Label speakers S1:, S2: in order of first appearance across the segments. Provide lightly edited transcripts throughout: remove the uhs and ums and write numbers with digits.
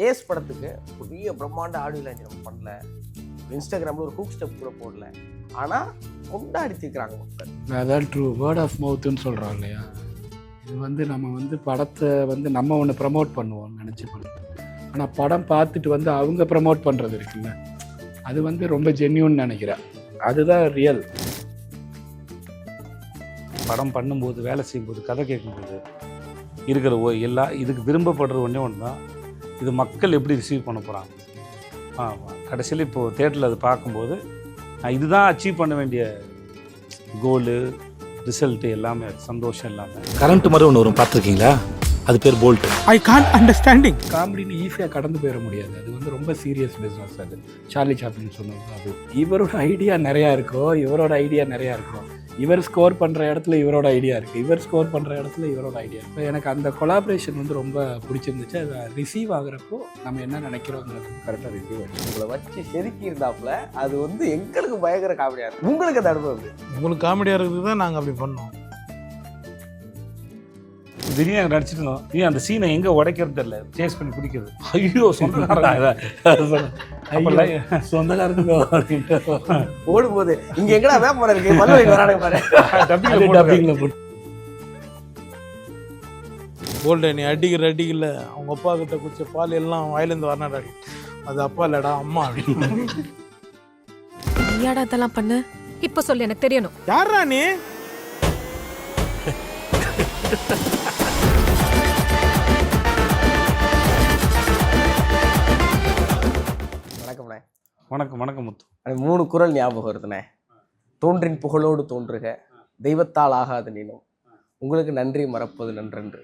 S1: Ace படத்துக்கு பெரிய பிரம்மாண்ட ஆடியோ லான்ச் நம்ம பண்ணல, இன்ஸ்டாகிராமில் ஒரு ஹூக் ஸ்டெப் கூட போடல, ஆனால் கொண்டாடி தீர்க்குறாங்க மக்கள்.
S2: அதான் ட்ரூ வேர்ட் ஆஃப் மவுத்துன்னு சொல்கிறோம் இல்லையா. இது வந்து நம்ம வந்து படத்தை வந்து நம்ம ஒன்று ப்ரமோட் பண்ணுவோம் நினச்சி பண்ணுவோம். ஆனால் படம் பார்த்துட்டு வந்து அவங்க ப்ரமோட் பண்ணுறது இருக்குல்ல, அது வந்து ரொம்ப ஜென்யூன்னு நினைக்கிறேன். அதுதான் ரியல்.
S3: படம் பண்ணும்போது, வேலை செய்யும்போது, கதை கேட்கும்போது இருக்கிற இதுக்கு விரும்பப்படுற ஒன்றே ஒன்று தான், இது மக்கள் எப்படி ரிசீவ் பண்ண போகிறாங்க. கடைசியில் இப்போது தேட்டரில் அது பார்க்கும்போது இதுதான் அச்சீவ் பண்ண வேண்டிய கோலு, ரிசல்ட்டு எல்லாமே, சந்தோஷம் எல்லாமே.
S4: கரண்ட் மாதிரி ஒன்று வரும், பார்த்துருக்கீங்களா? அது பேர் போல்ட்.
S5: I can't understanding.
S2: காமெடின்னு ஈஸியாக கடந்து போயிட முடியாது. அது வந்து ரொம்ப சீரியஸ் பிஸ்னஸ். அது சார்லி சாப்ளின் சொன்னது. அது இவரோட ஐடியா நிறையா இருக்கோ, இவரோட ஐடியா நிறையா இருக்கும். இவர் ஸ்கோர் பண்ணுற இடத்துல இவரோட ஐடியா இருக்குது, இவர் ஸ்கோர் பண்ணுற இடத்துல இவரோட ஐடியா இருக்குது. எனக்கு அந்த கொலாபரேஷன் வந்து ரொம்ப பிடிச்சிருந்துச்சு. அது ரிசீவ் ஆகுறப்போ நம்ம என்ன நினைக்கிறோங்கிறது கரெக்டாக ரிசீவ் ஆகிடுச்சு.
S1: உங்களை வச்சு செதுக்கி இருந்தாப்புல அது வந்து எங்களுக்கு பயங்கர காமெடியாக இருக்கும். உங்களுக்கு அந்த அனுபவம் எப்படி?
S5: உங்களுக்கு காமெடியாக இருக்குது தான் நாங்கள் அப்படி பண்ணோம்.
S3: திடீர்னு நடிச்சிருந்தோம், அந்த சீனை எங்கே உடைக்கிறது தெரியல, சேஸ் பண்ணி பிடிக்கிறது. ஐயோ சொந்தக்காரங்க
S1: ஓடும்போது இங்கே எங்கடா வேப்பமரம் இருக்கு, மல்லுவை வரானுங்க பாரு.
S2: டப்பிங்கில் போட்டு
S5: போல்டு நீ அடிக்கல அவங்க அப்பா கிட்ட குடிச்ச பால் எல்லாம் வாயிலேருந்து வரனாடாடி, அது அப்பா இல்லடா அம்மா அப்படின்னு.
S6: நீயாடா அதெல்லாம் பண்ணு, இப்ப சொல்லு, எனக்கு தெரியணும்.
S5: யாரா நீ?
S1: வணக்கம்ண்ணே.
S3: வணக்கம். வணக்கம் முத்து.
S1: அது 3 குறள் ஞாபகம் வருதுண்ணே. தோன்றின் புகழோடு தோன்றுக, தெய்வத்தால் ஆகாது நீனும், உங்களுக்கு நன்றி மறப்பது நன்றன்று.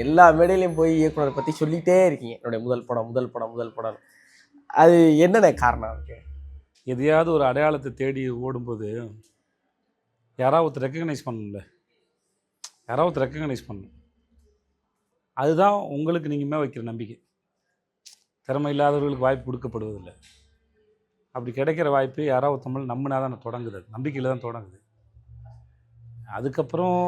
S1: எல்லா மேடையிலையும் போய் இயக்குனரை பற்றி சொல்லிகிட்டே இருக்கீங்க, என்னுடைய முதல் படம். அது என்னென்ன காரணம் இருக்கு?
S3: எதையாவது ஒரு அடையாளத்தை தேடி ஓடும்போது யாராவது ரெக்கக்னைஸ் பண்ணணும்ல, யாராவது ரெக்கக்னைஸ் பண்ணணும். அதுதான் உங்களுக்கு நீங்கள்மே வைக்கிற நம்பிக்கை. திறமை இல்லாதவர்களுக்கு வாய்ப்பு கொடுக்கப்படுவதில்லை. அப்படி கிடைக்கிற வாய்ப்பு யாராவது தமிழ் நம்பினா தான் தொடங்குது, அது நம்பிக்கையில் தான் தொடங்குது. அதுக்கப்புறம்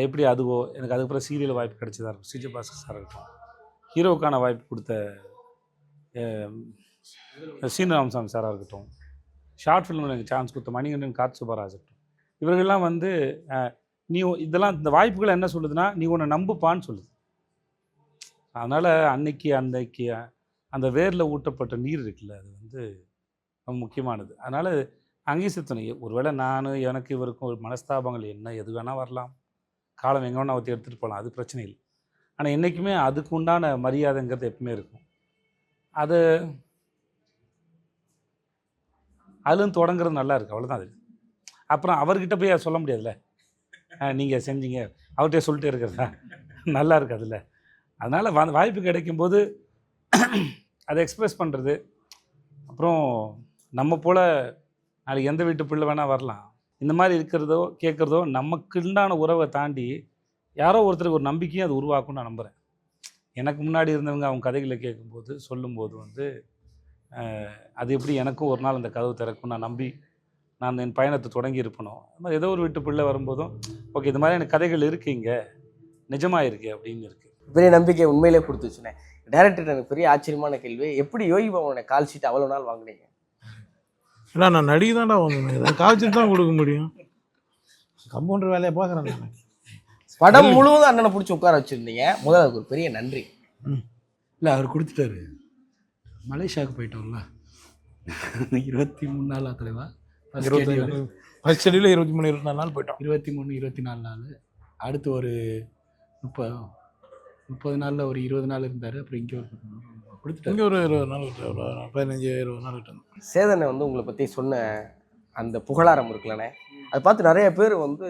S3: எப்படி அதுவோ எனக்கு அதுக்கப்புறம் சீரியல் வாய்ப்பு கிடைச்சதா இருக்கும். சிஜே பாஸ்கர் சார் இருக்கட்டும், ஹீரோவுக்கான வாய்ப்பு கொடுத்த சீனிவாசன் சாராக இருக்கட்டும், ஷார்ட் ஃபிலிமில் எனக்கு சான்ஸ் கொடுத்த மணிகண்டன், கார்த்தி சுப்பராஜ் இருக்கட்டும், இவர்கள்லாம் வந்து நீ இதெல்லாம் இந்த வாய்ப்புகள் என்ன சொல்லுதுன்னா, நீ உன்னை நம்புப்பான்னு சொல்லுது. அதனால் அன்னைக்கு அந்த வேரில் ஊட்டப்பட்ட நீர் இருக்குல்ல, அது வந்து ரொம்ப முக்கியமானது. அதனால் அங்கேயும் சித்தனை ஒருவேளை எனக்கு இவருக்கும் ஒரு மனஸ்தாபங்கள் என்ன எது வேணால் வரலாம், காலம் எங்கே வேணால் ஒருத்தி எடுத்துகிட்டு போகலாம், அது பிரச்சனை இல்லை. ஆனால் என்றைக்குமே அதுக்கு உண்டான மரியாதைங்கிறது எப்பவுமே இருக்கும். அதுலேருந்து தொடங்குறது நல்லா இருக்குது, அவ்வளோதான். அது அப்புறம் அவர்கிட்ட போய் சொல்ல முடியாதுல்ல, நீங்கள் செஞ்சீங்க அவர்கிட்ட சொல்லிட்டே இருக்கிறதா, நல்லா இருக்காதுல்ல. அதனால் வாய்ப்பு கிடைக்கும்போது அதை எக்ஸ்ப்ரெஸ் பண்ணுறது. அப்புறம் நம்ம போல் நாளைக்கு எந்த வீட்டு பிள்ளை வேணால் வரலாம், இந்த மாதிரி இருக்கிறதோ கேட்குறதோ நமக்குண்டான உறவை தாண்டி யாரோ ஒருத்தருக்கு ஒரு நம்பிக்கையும் அது உருவாக்கும்னு நான் நம்புகிறேன். எனக்கு முன்னாடி இருந்தவங்க அவங்க கதைகளை கேட்கும்போது சொல்லும்போது வந்து அது எப்படி எனக்கும் ஒரு நாள் அந்த கதவு திறக்கும் நான் நம்பி நான் என் பயணத்தை தொடங்கி இருப்பணும். அது மாதிரி ஏதோ ஒரு வீட்டு பிள்ளை வரும்போதும் ஓகே இது மாதிரி எனக்கு கதைகள் இருக்குங்க, நிஜமாக இருக்குது அப்படின்னு இருக்குது.
S1: பெரிய நம்பிக்கை உண்மையிலே கொடுத்துச்சுண்ணே. டைரக்டர் எனக்கு பெரிய ஆச்சரியமான கேள்வி, எப்படி யோகி பாபுவோட கால் ஷீட் அவ்வளோ நாள் வாங்கினீங்க?
S5: இல்லை நான் நடிகை தான்டா வாங்கினேன், கால் ஷீட் தான் கொடுக்க முடியும். கம்பவுண்டர் வேலையை பார்க்குறேன் நான்.
S1: படம் முழுவதும் அண்ணனை பிடிச்சி உட்கார வச்சுருந்தீங்க, முதல்ல அதுக்கு ஒரு பெரிய நன்றி.
S2: இல்லை அவர் கொடுத்துட்டாரு. மலேசியாவுக்கு போயிட்டோம்ல 23 நாள் தலைவா.
S5: ஃபர்ஸ்ட் ஷெடியூலில் 23 24 நாள் போயிட்டோம்.
S2: 23 24 நாள். அடுத்து ஒரு 30 நாளில் ஒரு 20 நாள் இருந்தார். அப்புறம் இங்கே ஒரு 10 நாள் கொடுத்துட்டு
S5: இங்கே ஒரு 20 நாள் விட்டு 15-20 நாள் விட்டு.
S1: சேதனை வந்து உங்களை பற்றி சொன்ன அந்த புகழாரம் இருக்குல்லண்ணே, அதை பார்த்து நிறைய பேர் வந்து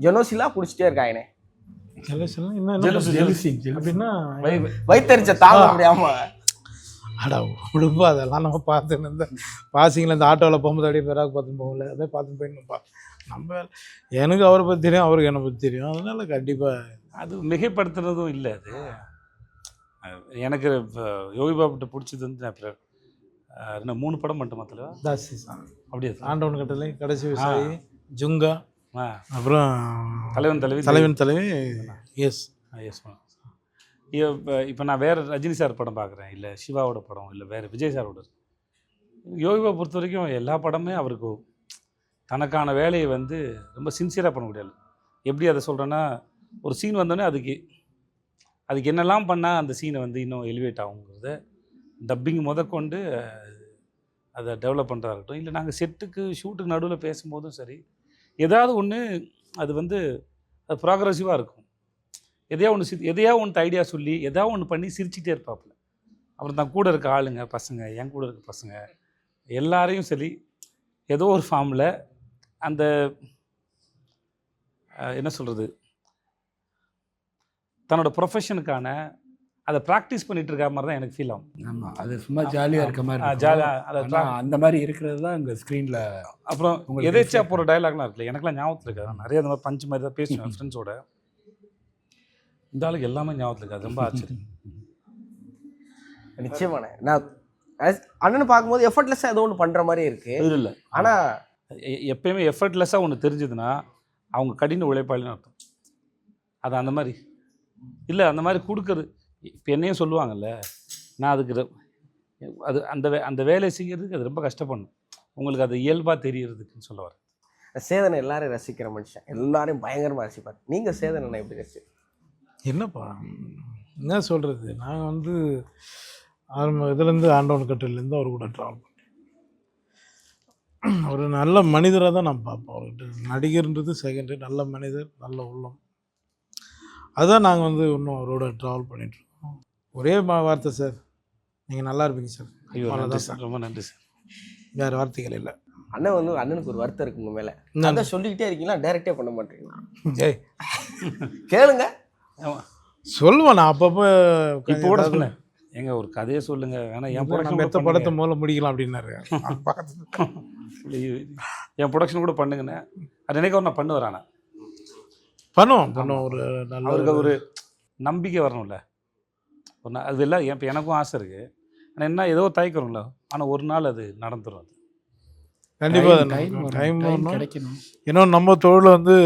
S1: ஜெனோசிலாக குடிச்சிட்டே இருக்காங்கண்ணே.
S5: அப்படின்னா
S1: வைத்தறிச்ச தாங்க முடியாம
S5: அடா விடுப்பா, அதெல்லாம் நம்ம பார்த்துன்னு இருந்தேன். பாசிங்கில் இந்த ஆட்டோவில் போகும்போது அப்படியே பேராக பார்த்துன்னு போகல, அப்படியே பார்த்துன்னு போயிடணும்ப்பா. நம்ம எனக்கு அவரை பற்றி தெரியும், அவருக்கு என்னை பற்றி தெரியும். அதனால் கண்டிப்பாக
S3: அது மிகைப்படுத்துறதும் இல்லை. அது எனக்கு யோகி பாபுட்ட பிடிச்சது வந்து நான் 3 படம் மட்டும் மாத்தல
S5: தாசி
S3: அப்படியே
S5: ஆண்டவன் கட்டளை, கடைசி விவசாயி, ஜுங்கா, அப்புறம்
S3: தலைவன் தலைவி
S5: எஸ்.
S3: இப்போ நான் வேறு ரஜினி சார் படம் பார்க்குறேன், இல்லை சிவாவோட படம், இல்லை வேறு விஜய் சாரோட. யோகிபா பொறுத்த வரைக்கும் எல்லா படமே அவருக்கு தனக்கான வேலையை வந்து ரொம்ப சின்சியராக பண்ண முடியாது. எப்படி அதை சொல்கிறேன்னா, ஒரு சீன் வந்தோடனே அதுக்கு என்னெல்லாம் பண்ணால் அந்த சீனை வந்து இன்னும் எலிவேட் ஆகுங்கிறத டப்பிங் முதற்கொண்டு அதை டெவலப் பண்ணுறதா இருக்கட்டும், இல்லை நாங்கள் செட்டுக்கு ஷூட்டுக்கு நடுவில் பேசும்போதும் சரி, ஏதாவது ஒன்று அது வந்து அது ப்ராக்ரெசிவாக இருக்கும். எதையா ஒன்று ஐடியா சொல்லி எதாவது ஒன்று பண்ணி சிரிச்சுட்டே இருப்பாப்புல. அப்புறம் தான் கூட இருக்க ஆளுங்க பசங்க, என் கூட இருக்க பசங்க எல்லாரையும் சரி ஏதோ ஒரு ஃபார்மில் அந்த என்ன சொல்கிறது, தன்னோட ப்ரொஃபஷனுக்கான அதை ப்ராக்டிஸ் பண்ணிட்டு இருக்க மாதிரி தான் எனக்கு ஃபீல் ஆகும்.
S2: ஆமாம், அது சும்மா ஜாலியாக இருக்க மாதிரி
S3: ஜாலியாக
S2: அந்த மாதிரி இருக்கிறது தான் இங்கே ஸ்க்ரீனில்.
S3: அப்புறம் எதேச்சா போகிற டைலாக்லாம் இருக்குல்ல, எனக்குலாம் ஞாபகத்தில் இருக்காது. நிறைய அந்த மாதிரி பஞ்சு மாதிரி தான் பேசுவேன் ஃப்ரெண்ட்ஸோட. இந்த ஆளுக்கு எல்லாமே ஞாபகத்தில் இருக்காது, ரொம்ப ஆச்சரியம்.
S1: நிச்சயமான நான் அண்ணனை பார்க்கும்போது எஃபர்ட்லெஸ்ஸாக ஏதோ ஒன்று பண்ணுற மாதிரி இருக்கு.
S3: இல்லை
S1: ஆனால்
S3: எப்பயுமே எஃபர்ட்லெஸ்ஸாக ஒன்று தெரிஞ்சதுன்னா அவங்க கடின உழைப்பாளின்னு அர்த்தம். அது அந்த மாதிரி இல்லை, அந்த மாதிரி கொடுக்குறது. இப்போ என்னையும் சொல்லுவாங்கல்ல, நான் அதுக்கு அது அந்த வேலையை செய்கிறதுக்கு அது ரொம்ப கஷ்டப்படணும். உங்களுக்கு அது இயல்பாக தெரியறதுக்குன்னு சொல்ல வரேன்.
S1: சேதனை எல்லாரும் ரசிக்கிற மனுஷன், எல்லாரையும் பயங்கரமாக ரசிப்பார். நீங்கள் சேதனை எப்படி ரசி?
S5: என்னப்பா என்ன சொல்கிறது, நாங்கள் வந்து இதுலேருந்து ஆண்டவன் கட்டிலேருந்து அவர் கூட ட்ராவல் பண்ணேன். ஒரு நல்ல மனிதராக தான் நான் பார்ப்போம். அவர்கிட்ட நடிகர்ன்றது செகண்டரி, நல்ல மனிதர், நல்ல உள்ளம். அதுதான் நாங்கள் வந்து இன்னும் அவரோட ட்ராவல் பண்ணிகிட்ருக்கோம். ஒரே வார்த்தை சார், நீங்கள் நல்லா இருப்பீங்க சார்.
S3: ஐயோ, நன்றி
S5: அவ்வளோதான்
S3: சார்,
S5: சார்,
S3: ரொம்ப நன்றி சார்.
S5: வேறு வார்த்தைகள் இல்லை.
S1: அண்ணன் வந்து அண்ணனுக்கு ஒரு வருத்தம் இருக்குங்க மேலே, அதை சொல்லிக்கிட்டே இருக்கீங்களா, டைரக்டே பண்ண மாட்டீங்களா?
S5: ஏய்
S1: கேளுங்க,
S5: சொல்லுவேன் நான் அப்பப்போ.
S3: இப்போ கூட சொன்னேன், எங்க ஒரு கதையை சொல்லுங்க, வேணா என்
S5: நம்ம எத்த
S3: ப்ரொடக்ஷன்
S5: படத்தை மூலம் முடிக்கலாம் அப்படின்னாரு.
S3: என் ப்ரொடக்ஷன் கூட பண்ணுங்கண்ணே. அது நினைக்க நான் பண்ணுவேன். ஆனால்
S5: பண்ணுவோம் ஒரு நல்ல
S3: அவருக்கு ஒரு நம்பிக்கை வரணும்ல. ஒரு நாள் அது எல்லாம் இப்போ எனக்கும் ஆசை இருக்குது. ஆனால் என்ன ஏதோ தயக்கிறோம்ல, ஆனால் ஒரு நாள் அது நடந்துடும். அது
S5: கண்டிப்பாக டைம்
S2: கிடைக்கணும்.
S5: ஏன்னா நம்ம தொழில் வந்து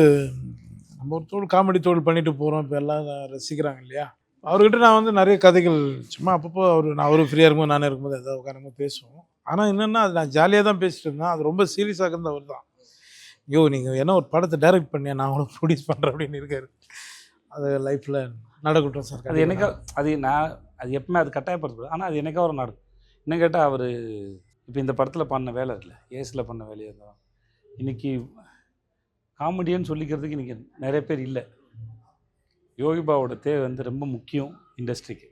S5: நம்ம ஒரு தொழில் காமெடி தொழில் பண்ணிட்டு போகிறோம். இப்போ எல்லாம் ரசிக்கிறாங்க இல்லையா. அவர்கிட்ட நான் வந்து நிறைய கதைகள் சும்மா அப்பப்போ அவரு ஃப்ரீயாக இருக்கும்போது நானே இருக்கும்போது எதாவது உட்காரும்போது பேசுவோம். ஆனால் என்னென்னா அது நான் ஜாலியாக தான் பேசிட்டு இருந்தேன். அது ரொம்ப சீரியஸாக இருந்தது அவர் தான். ஐயோ நீங்கள் என்ன ஒரு படத்தை டைரக்ட் பண்ணியா, நான் கூட ப்ரொடியூஸ் பண்ணுறேன் அப்படின்னு இருக்காரு. அது லைஃப்பில் நடக்கட்டும் சார்.
S3: அது என்னைக்கா அது எப்பவுமே அது கட்டாயப்படுத்தக்கூடாது. ஆனால் அது என்னைக்கா ஒரு நடக்கும். என்ன கேட்டால் அவர் இப்போ இந்த படத்தில் பண்ண வேலை இல்லை, ஏஸில் பண்ண வேலையாக இருந்தால் இன்றைக்கி காமெடியன்னு சொல்லிக்கிறதுக்கு இன்றைக்கி நிறைய பேர் இல்லை. யோகிபாவோட தேவை வந்து ரொம்ப முக்கியம் இண்டஸ்ட்ரிக்கு.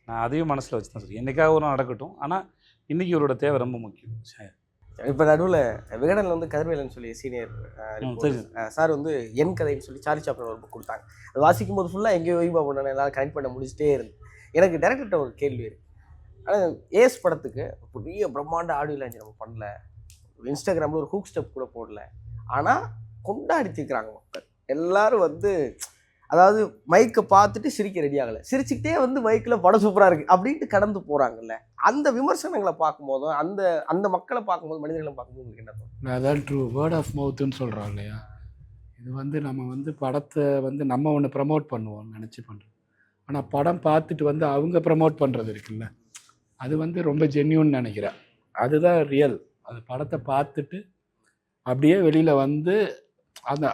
S3: நான் அதையும் மனசில் வச்சு தான் சொல்லி என்றைக்காக ஒரு நடக்கட்டும். ஆனால் இன்றைக்கி இவரோட தேவை ரொம்ப முக்கியம்.
S1: இப்போ நடுவில் விகடனில் வந்து கதிர்வேலன் சொல்லி சீனியர் சார் வந்து என் கதைன்னு சொல்லி சார்லி சாப்ளின் ஒரு புக் கொடுத்தாங்க. அது வாசிக்கும் போது ஃபுல்லாக எங்கேயோ யோகிபா பண்ண எல்லாம் கனெக்ட் பண்ண முடிச்சுட்டே இருந்து எனக்கு டேரக்டர்கிட்ட ஒரு கேள்வி இருக்குது. ஆனால் ஏஸ் படத்துக்கு பெரிய பிரம்மாண்ட ஆடியோ லான்ச் நம்ம பண்ணல, இன்ஸ்டாகிராமில் ஒரு ஹூக் ஸ்டெப் கூட போடல, ஆனால் கொண்டாடி தீர்க்குறாங்க மக்கள் எல்லாரும். வந்து அதாவது மைக்கை பார்த்துட்டு சிரிக்க ரெடி ஆகலை, சிரிச்சுக்கிட்டே வந்து மைக்கில் படம் சூப்பராக இருக்குது அப்படின்ட்டு கடந்து போகிறாங்கல்ல. அந்த விமர்சனங்களை பார்க்கும்போதும் அந்த மக்களை பார்க்கும்போது, மனிதர்களை பார்க்கும்போது உங்களுக்கு என்ன தோணும்?
S2: அதான் ட்ரூ வேர்ட் ஆஃப் மவுத்துன்னு சொல்கிறோம் இல்லையா. இது வந்து நம்ம வந்து படத்தை வந்து நம்ம ஒன்று ப்ரமோட் பண்ணுவோம் நினச்சி பண்ணுறோம். ஆனால் படம் பார்த்துட்டு வந்து அவங்க ப்ரமோட் பண்ணுறது இருக்குல்ல, அது வந்து ரொம்ப ஜென்யூன்னு நினைக்கிறேன். அதுதான் ரியல். அது படத்தை பார்த்துட்டு அப்படியே வெளியில் வந்து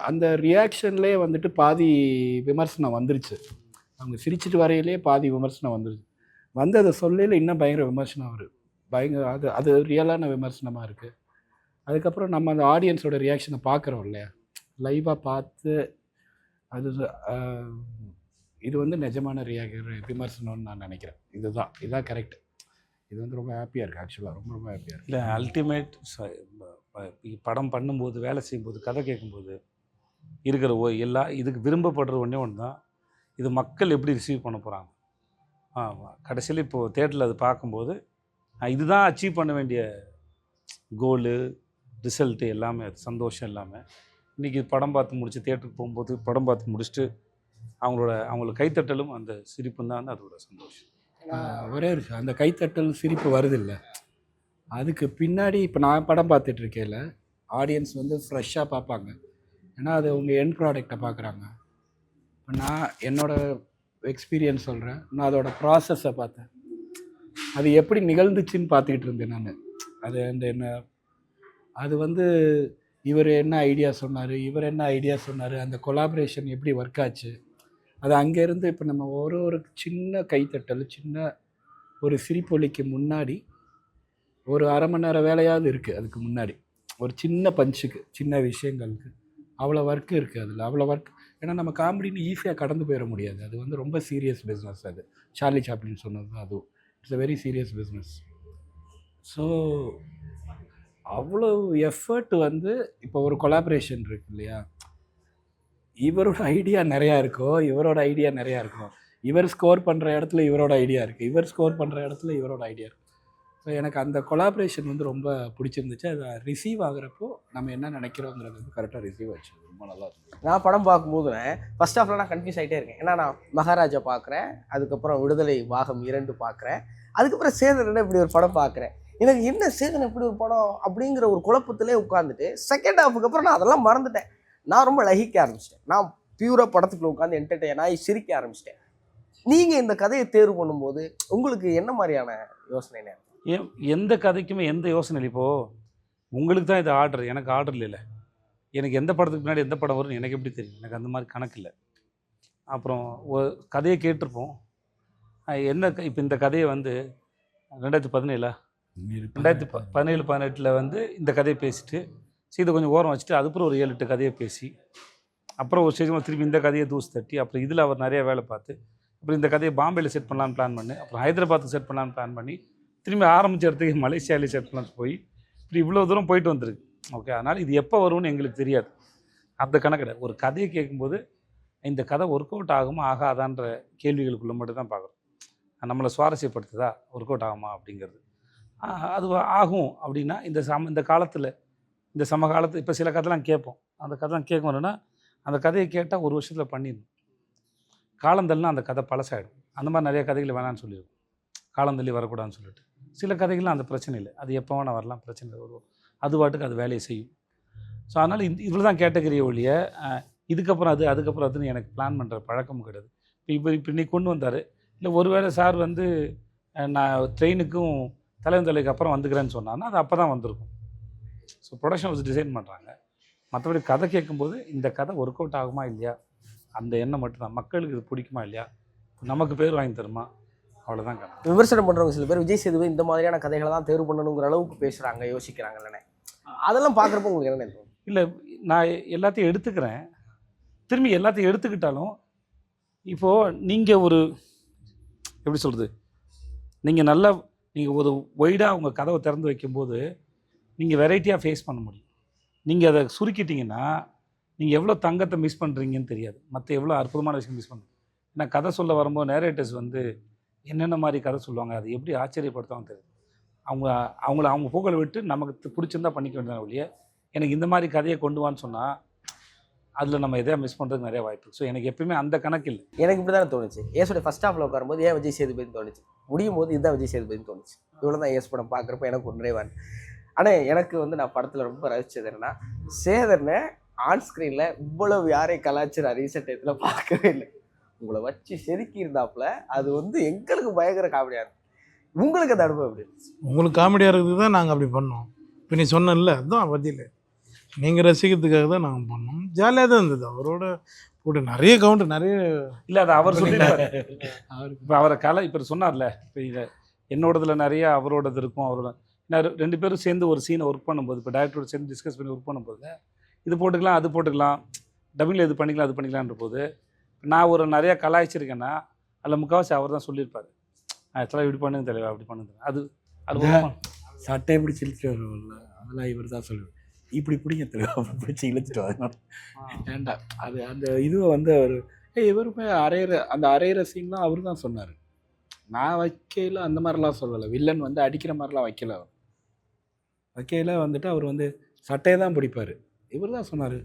S2: அந்த ரியாக்ஷன்லேயே வந்துட்டு பாதி விமர்சனம் வந்துருச்சு. அவங்க சிரிச்சிட்டு வரையிலே பாதி விமர்சனம் வந்துருச்சு. வந்து அதை சொல்லையில் இன்னும் பயங்கர விமர்சனம் வரும். அது ரியலான விமர்சனமாக இருக்குது. அதுக்கப்புறம் நம்ம அந்த ஆடியன்ஸோட ரியாக்ஷனை பார்க்குறோம் இல்லையா, லைவாக பார்த்து அது இது வந்து நிஜமான விமர்சனம்னு நான் நினைக்கிறேன். இதுதான் கரெக்ட். இது வந்து ரொம்ப ஹாப்பியாக இருக்குது. ஆக்சுவலாக ரொம்ப ஹாப்பியாக இருக்குது.
S3: இல்லை அல்டிமேட் படம் பண்ணும்போது, வேலை செய்யும்போது, கதை கேட்கும்போது இருக்கிற இதுக்கு விரும்பப்படுற ஒன்றே ஒன்று தான், இது மக்கள் எப்படி ரிசீவ் பண்ண போகிறாங்க. கடைசியில் இப்போது தேட்டரில் அது பார்க்கும்போது இதுதான் அச்சீவ் பண்ண வேண்டிய கோலு, ரிசல்ட்டு எல்லாமே, அது சந்தோஷம் எல்லாமே. இன்றைக்கி படம் பார்த்து முடிச்சு தேட்டருக்கு போகும்போது படம் பார்த்து முடிச்சுட்டு அவங்களோட கைத்தட்டலும் அந்த சிரிப்பும் தான் வந்து அதோட சந்தோஷம்.
S2: ஒரே அந்த கைத்தட்டல் சிரிப்பு வருது இல்லை, அதுக்கு பின்னாடி இப்போ நான் படம் பார்த்துட்ருக்கேன்ல, ஆடியன்ஸ் வந்து ஃப்ரெஷ்ஷாக பார்ப்பாங்க. ஏன்னா அது அவங்க எண்ட் ப்ராடக்டை பார்க்குறாங்க. இப்போ நான் என்னோடய எக்ஸ்பீரியன்ஸ் சொல்கிறேன். நான் அதோட ப்ராசஸை பார்த்தேன். அது எப்படி நிகழ்ந்துச்சுன்னு பார்த்துக்கிட்டு இருந்தேன் நான். அது அந்த என்ன அது வந்து இவர் என்ன ஐடியா சொன்னார், இவர் என்ன ஐடியா சொன்னார், அந்த கொலாபரேஷன் எப்படி ஒர்க் ஆச்சு, அது அங்கேருந்து இப்போ நம்ம ஒரு சின்ன கைத்தட்டல், சின்ன ஒரு சிரிப்பொலிக்கு முன்னாடி ஒரு அரை மணி நேரம் வேலையாவது இருக்குது. அதுக்கு முன்னாடி ஒரு சின்ன பஞ்சுக்கு, சின்ன விஷயங்களுக்கு அவ்வளோ ஒர்க் இருக்குது அதில், அவ்வளோ ஒர்க். ஏன்னா நம்ம காமெடின்னு ஈஸியாக கடந்து போயிட முடியாது. அது வந்து ரொம்ப சீரியஸ் பிஸ்னஸ். அது சார்லி சாப்ளின் சொன்னது தான் அதுவும். It's a very serious business. So அவ்வளோ எஃபர்ட் வந்து இப்போ ஒரு கொலாபரேஷன் இருக்கு இல்லையா, இவரோட ஐடியா நிறையா இருக்கும், இவரோட ஐடியா நிறையா இருக்கும். இவர் ஸ்கோர் பண்ணுற இடத்துல இவரோட ஐடியா இருக்குது, இவர் ஸ்கோர் பண்ணுற இடத்துல இவரோட ஐடியா இருக்குது. ஸோ எனக்கு அந்த கொலாபரேஷன் வந்து ரொம்ப பிடிச்சிருந்துச்சு. அதை ரிசீவ் ஆகுறப்போ நம்ம என்ன நினைக்கிறோங்கிறது வந்து கரெக்டாக ரிசீவ் ஆச்சு. ரொம்ப நல்லா இருந்துச்சு.
S1: நான் படம் பார்க்கும்போது ஃபர்ஸ்ட் ஹாஃப்ல நான் கன்ஃபியூஸ் ஆகிட்டே இருக்கேன். ஏன்னா நான் மகாராஜா பார்க்குறேன், அதுக்கப்புறம் விடுதலை பாகம் 2 பார்க்குறேன், அதுக்கப்புறம் சேதன் இப்படி ஒரு படம் பார்க்குறேன். எனக்கு என்ன சேதன் இப்படி ஒரு படம் அப்படிங்கிற ஒரு குழப்பத்திலே உட்காந்துட்டு செகண்ட் ஹாஃபுக்கு அப்புறம் நான் அதெல்லாம் மறந்துட்டேன். நான் ரொம்ப லகிக்க ஆரம்பிச்சிட்டேன். நான் பியூராக படத்துக்குள்ள உட்காந்து என்டர்டெயின் ஆகி சிரிக்க ஆரம்பிச்சிட்டேன். நீங்கள் இந்த கதையை தேர்வு பண்ணும்போது உங்களுக்கு என்ன மாதிரியான யோசனை?
S3: எந்த கதைக்குமே எந்த யோசனை இல்லை. இப்போது உங்களுக்கு தான் இது ஆர்டர், எனக்கு ஆர்டர் இல்லை. எனக்கு எந்த படத்துக்கு முன்னாடி எந்த படம் வரும்னு எனக்கு எப்படி தெரியும்? எனக்கு அந்த மாதிரி கணக்கு இல்லை. அப்புறம் ஒரு கதையை கேட்டிருப்போம். என்ன இப்போ இந்த கதையை வந்து 2017 2017-18 வந்து இந்த கதையை பேசிட்டு இதை கொஞ்சம் ஓரம் வச்சுட்டு அதுக்கப்புறம் ஒரு 7-8 கதையை பேசி அப்புறம் ஒரு ஸ்டேஜ் திருப்பி இந்த கதையை தூசு தட்டி அப்புறம் இதில் அவர் நிறைய வேலை பார்த்து அப்புறம் இந்த கதையை பாம்பேயில் செட் பண்ணலான்னு பிளான் பண்ணி அப்புறம் ஹைதராபாத்துக்கு செட் பண்ணலான்னு பிளான் பண்ணி திரும்பி ஆரம்பித்த இடத்துக்கு மலேசியாவிலே செட் பண்ணலான்னு போய் இப்படி இவ்வளோ தூரம் போயிட்டு வந்திருக்கு. ஓகே, அதனால் இது எப்போ வரும்னு எங்களுக்கு தெரியாது. அந்த கணக்கில் ஒரு கதையை கேட்கும்போது இந்த கதை ஒர்க் அவுட் ஆகுமா ஆகாதான்ற கேள்விகளுக்குள்ளே மட்டும் தான் பார்க்குறோம். நம்மளை சுவாரஸ்யப்படுத்துதா, ஒர்க் அவுட் ஆகுமா அப்படிங்கிறது. அது ஆகும் அப்படின்னா இந்த காலத்தில் இந்த சமகாலத்தில் இப்போ சில கதைலாம் கேட்போம். அந்த கதைலாம் கேட்கணுன்னா அந்த கதையை கேட்டால் ஒரு வருஷத்தில் பண்ணிடணும். காலந்தள்ளினா அந்த கதை பழசாயிடும். அந்த மாதிரி நிறைய கதைகள் வேணான்னு சொல்லியிருக்கோம், காலந்தள்ளி வரக்கூடாதுன்னு சொல்லிட்டு. சில கதைகள்லாம் அந்த பிரச்சனை இல்லை, அது எப்போ வேணால் வரலாம், பிரச்சனை வரும், அது பாட்டுக்கு அது வேலையை செய்யும். ஸோ அதனால் இவ்வளோ தான் கேட்டகரிய ஒழிய இதுக்கப்புறம் அதுக்கப்புறம் அதுன்னு எனக்கு பிளான் பண்ணுற பழக்கமும் கிடையாது. இப்போ இன்னைக்கு கொண்டு வந்தார், இல்லை ஒருவேளை சார் வந்து நான் ட்ரெயினுக்கும் தலைவன் அப்புறம் வந்துக்கிறேன்னு சொன்னான்னா அது அப்போ தான் வந்திருக்கும். ஸோ ப்ரொடக்ஷன் வச்சு டிசைன் பண்ணுறாங்க. மற்றபடி கதை கேட்கும்போது இந்த கதை ஒர்க் அவுட் ஆகுமா இல்லையா அந்த எண்ணம் மட்டும்தான். மக்களுக்கு இது பிடிக்குமா இல்லையா, நமக்கு பேர் வாங்கி தருமா, அவ்வளோதான் கதை.
S1: விமர்சனம் பண்ணுறவங்க சில பேர் விஜய் சேதுபதி இந்த மாதிரியான கதைகளை தான் தேர்வு பண்ணணுங்கிற அளவுக்கு பேசுகிறாங்க, யோசிக்கிறாங்க இல்லைண்ணே. அதெல்லாம் பார்க்குறப்போ உங்களுக்கு என்ன தோணும்?
S3: இல்லை, நான் எல்லாத்தையும் எடுத்துக்கிறேன். திரும்பி எல்லாத்தையும் எடுத்துக்கிட்டாலும் இப்போது நீங்கள் ஒரு எப்படி சொல்கிறது, நீங்கள் ஒரு ஒய்டாக உங்கள் கதவை திறந்து வைக்கும்போது நீங்கள் வெரைட்டியாக ஃபேஸ் பண்ண முடியும். நீங்கள் அதை சுருக்கிட்டிங்கன்னா நீங்கள் எவ்வளோ தங்கத்தை மிஸ் பண்ணுறீங்கன்னு தெரியாது, மற்ற எவ்வளோ அற்புதமான விஷயம் மிஸ் பண்ணுறீங்க. ஏன்னா கதை சொல்ல வரும்போது நேரேட்டர்ஸ் வந்து என்னென்ன மாதிரி கதை சொல்லுவாங்க, அது எப்படி ஆச்சரியப்படுத்தாமல் தெரியும். அவங்க புகழை விட்டு நமக்கு பிடிச்சிருந்தா பண்ணிக்க வேண்டியது ஒழிய எனக்கு இந்த மாதிரி கதையை கொண்டு வான்னு சொன்னால் அதில் நம்ம எதையா மிஸ் பண்ணுறதுக்கு நிறைய வாய்ப்பு. ஸோ எனக்கு எப்பயுமே அந்த கணக்கு இல்லை.
S1: எனக்கு இப்படி தானே தோணுச்சு. ஏஸோட ஃபர்ஸ்ட் ஹாஃபில் உட்காரும்போது ஏன் விஜய் சேதுபதினு தோணுச்சு, முடியும் போது இதுதான் விஜய் சேதுபதினு தோணுச்சு. இவ்வளோ தான் ஏஸ் படம் பார்க்குறப்ப எனக்கு ஒரு நிறைவான். ஆனால் எனக்கு வந்து நான் படத்தில் ரொம்ப ரசிச்சது என்னன்னா, சேதனை ஆன் ஸ்க்ரீனில் இவ்வளவு யாரையும் கலாச்சார ரீசெண்ட் டயத்தில் பார்க்கவே இல்லை. உங்களை வச்சு செதுக்கி இருந்தாப்புல அது வந்து எங்களுக்கு பயங்கர காமெடியாக இருக்கும். உங்களுக்கு அந்த அனுபவம் எப்படி இருந்துச்சு?
S5: உங்களுக்கு காமெடியாக இருக்குது தான் நாங்கள் அப்படி பண்ணோம். இப்போ நீ சொன்னல அதுதான் பதில். நீங்கள் ரசிக்கிறதுக்காக தான் நாங்கள் பண்ணோம். ஜாலியாக தான் இருந்தது. அவரோட கூட நிறைய கவுண்ட் நிறைய
S3: இல்லை, அது அவர் சொல்லியிருக்காரு. இப்போ அவரை இப்போ சொன்னார்ல, இப்போ இதை என்னோடதுல நிறைய அவரோடது இருக்கும். அவரோட நான் 2 பேரும் சேர்ந்து ஒரு சீனை ஒர்க் பண்ணும்போது, இப்போ டேரக்டரோட சேர்ந்து டிஸ்கஸ் பண்ணி ஒர்க் பண்ணும்போது இது போட்டுக்கலாம் அது போட்டுக்கலாம், டப்பிங்கில் இது பண்ணிக்கலாம் அது பண்ணிக்கலான்ற போது நான் ஒரு நிறையா கலாய்ச்சிருக்கேன்னா அதில் முக்கால்வாசி அவர் தான் சொல்லியிருப்பார். ஆக்சுவலாக இப்படி பண்ணுங்க தெரியல, அப்படி பண்ணுங்க. அது
S2: சட்டையை பிடிச்சி இழுத்துட்டு வருவோம்ல, அதெல்லாம் இவர் தான் சொல்லுவார். இப்படி பிடிங்க தெரியும், அப்படி பிடிச்சி இழுத்துட்டு வாங்க வேண்டாம். அது அந்த இதுவை வந்து அவர் இவருமே அரையிற சீன்லாம் அவர் தான் சொன்னார். நான் வைக்கையில் அந்த மாதிரிலாம் சொல்லலை. வில்லன் வந்து அடிக்கிற மாதிரிலாம் வைக்கல. அவர் வைக்கையில் வந்துட்டு அவர் வந்து சட்டையை தான் பிடிப்பார். இவர் தான் சொன்னார்,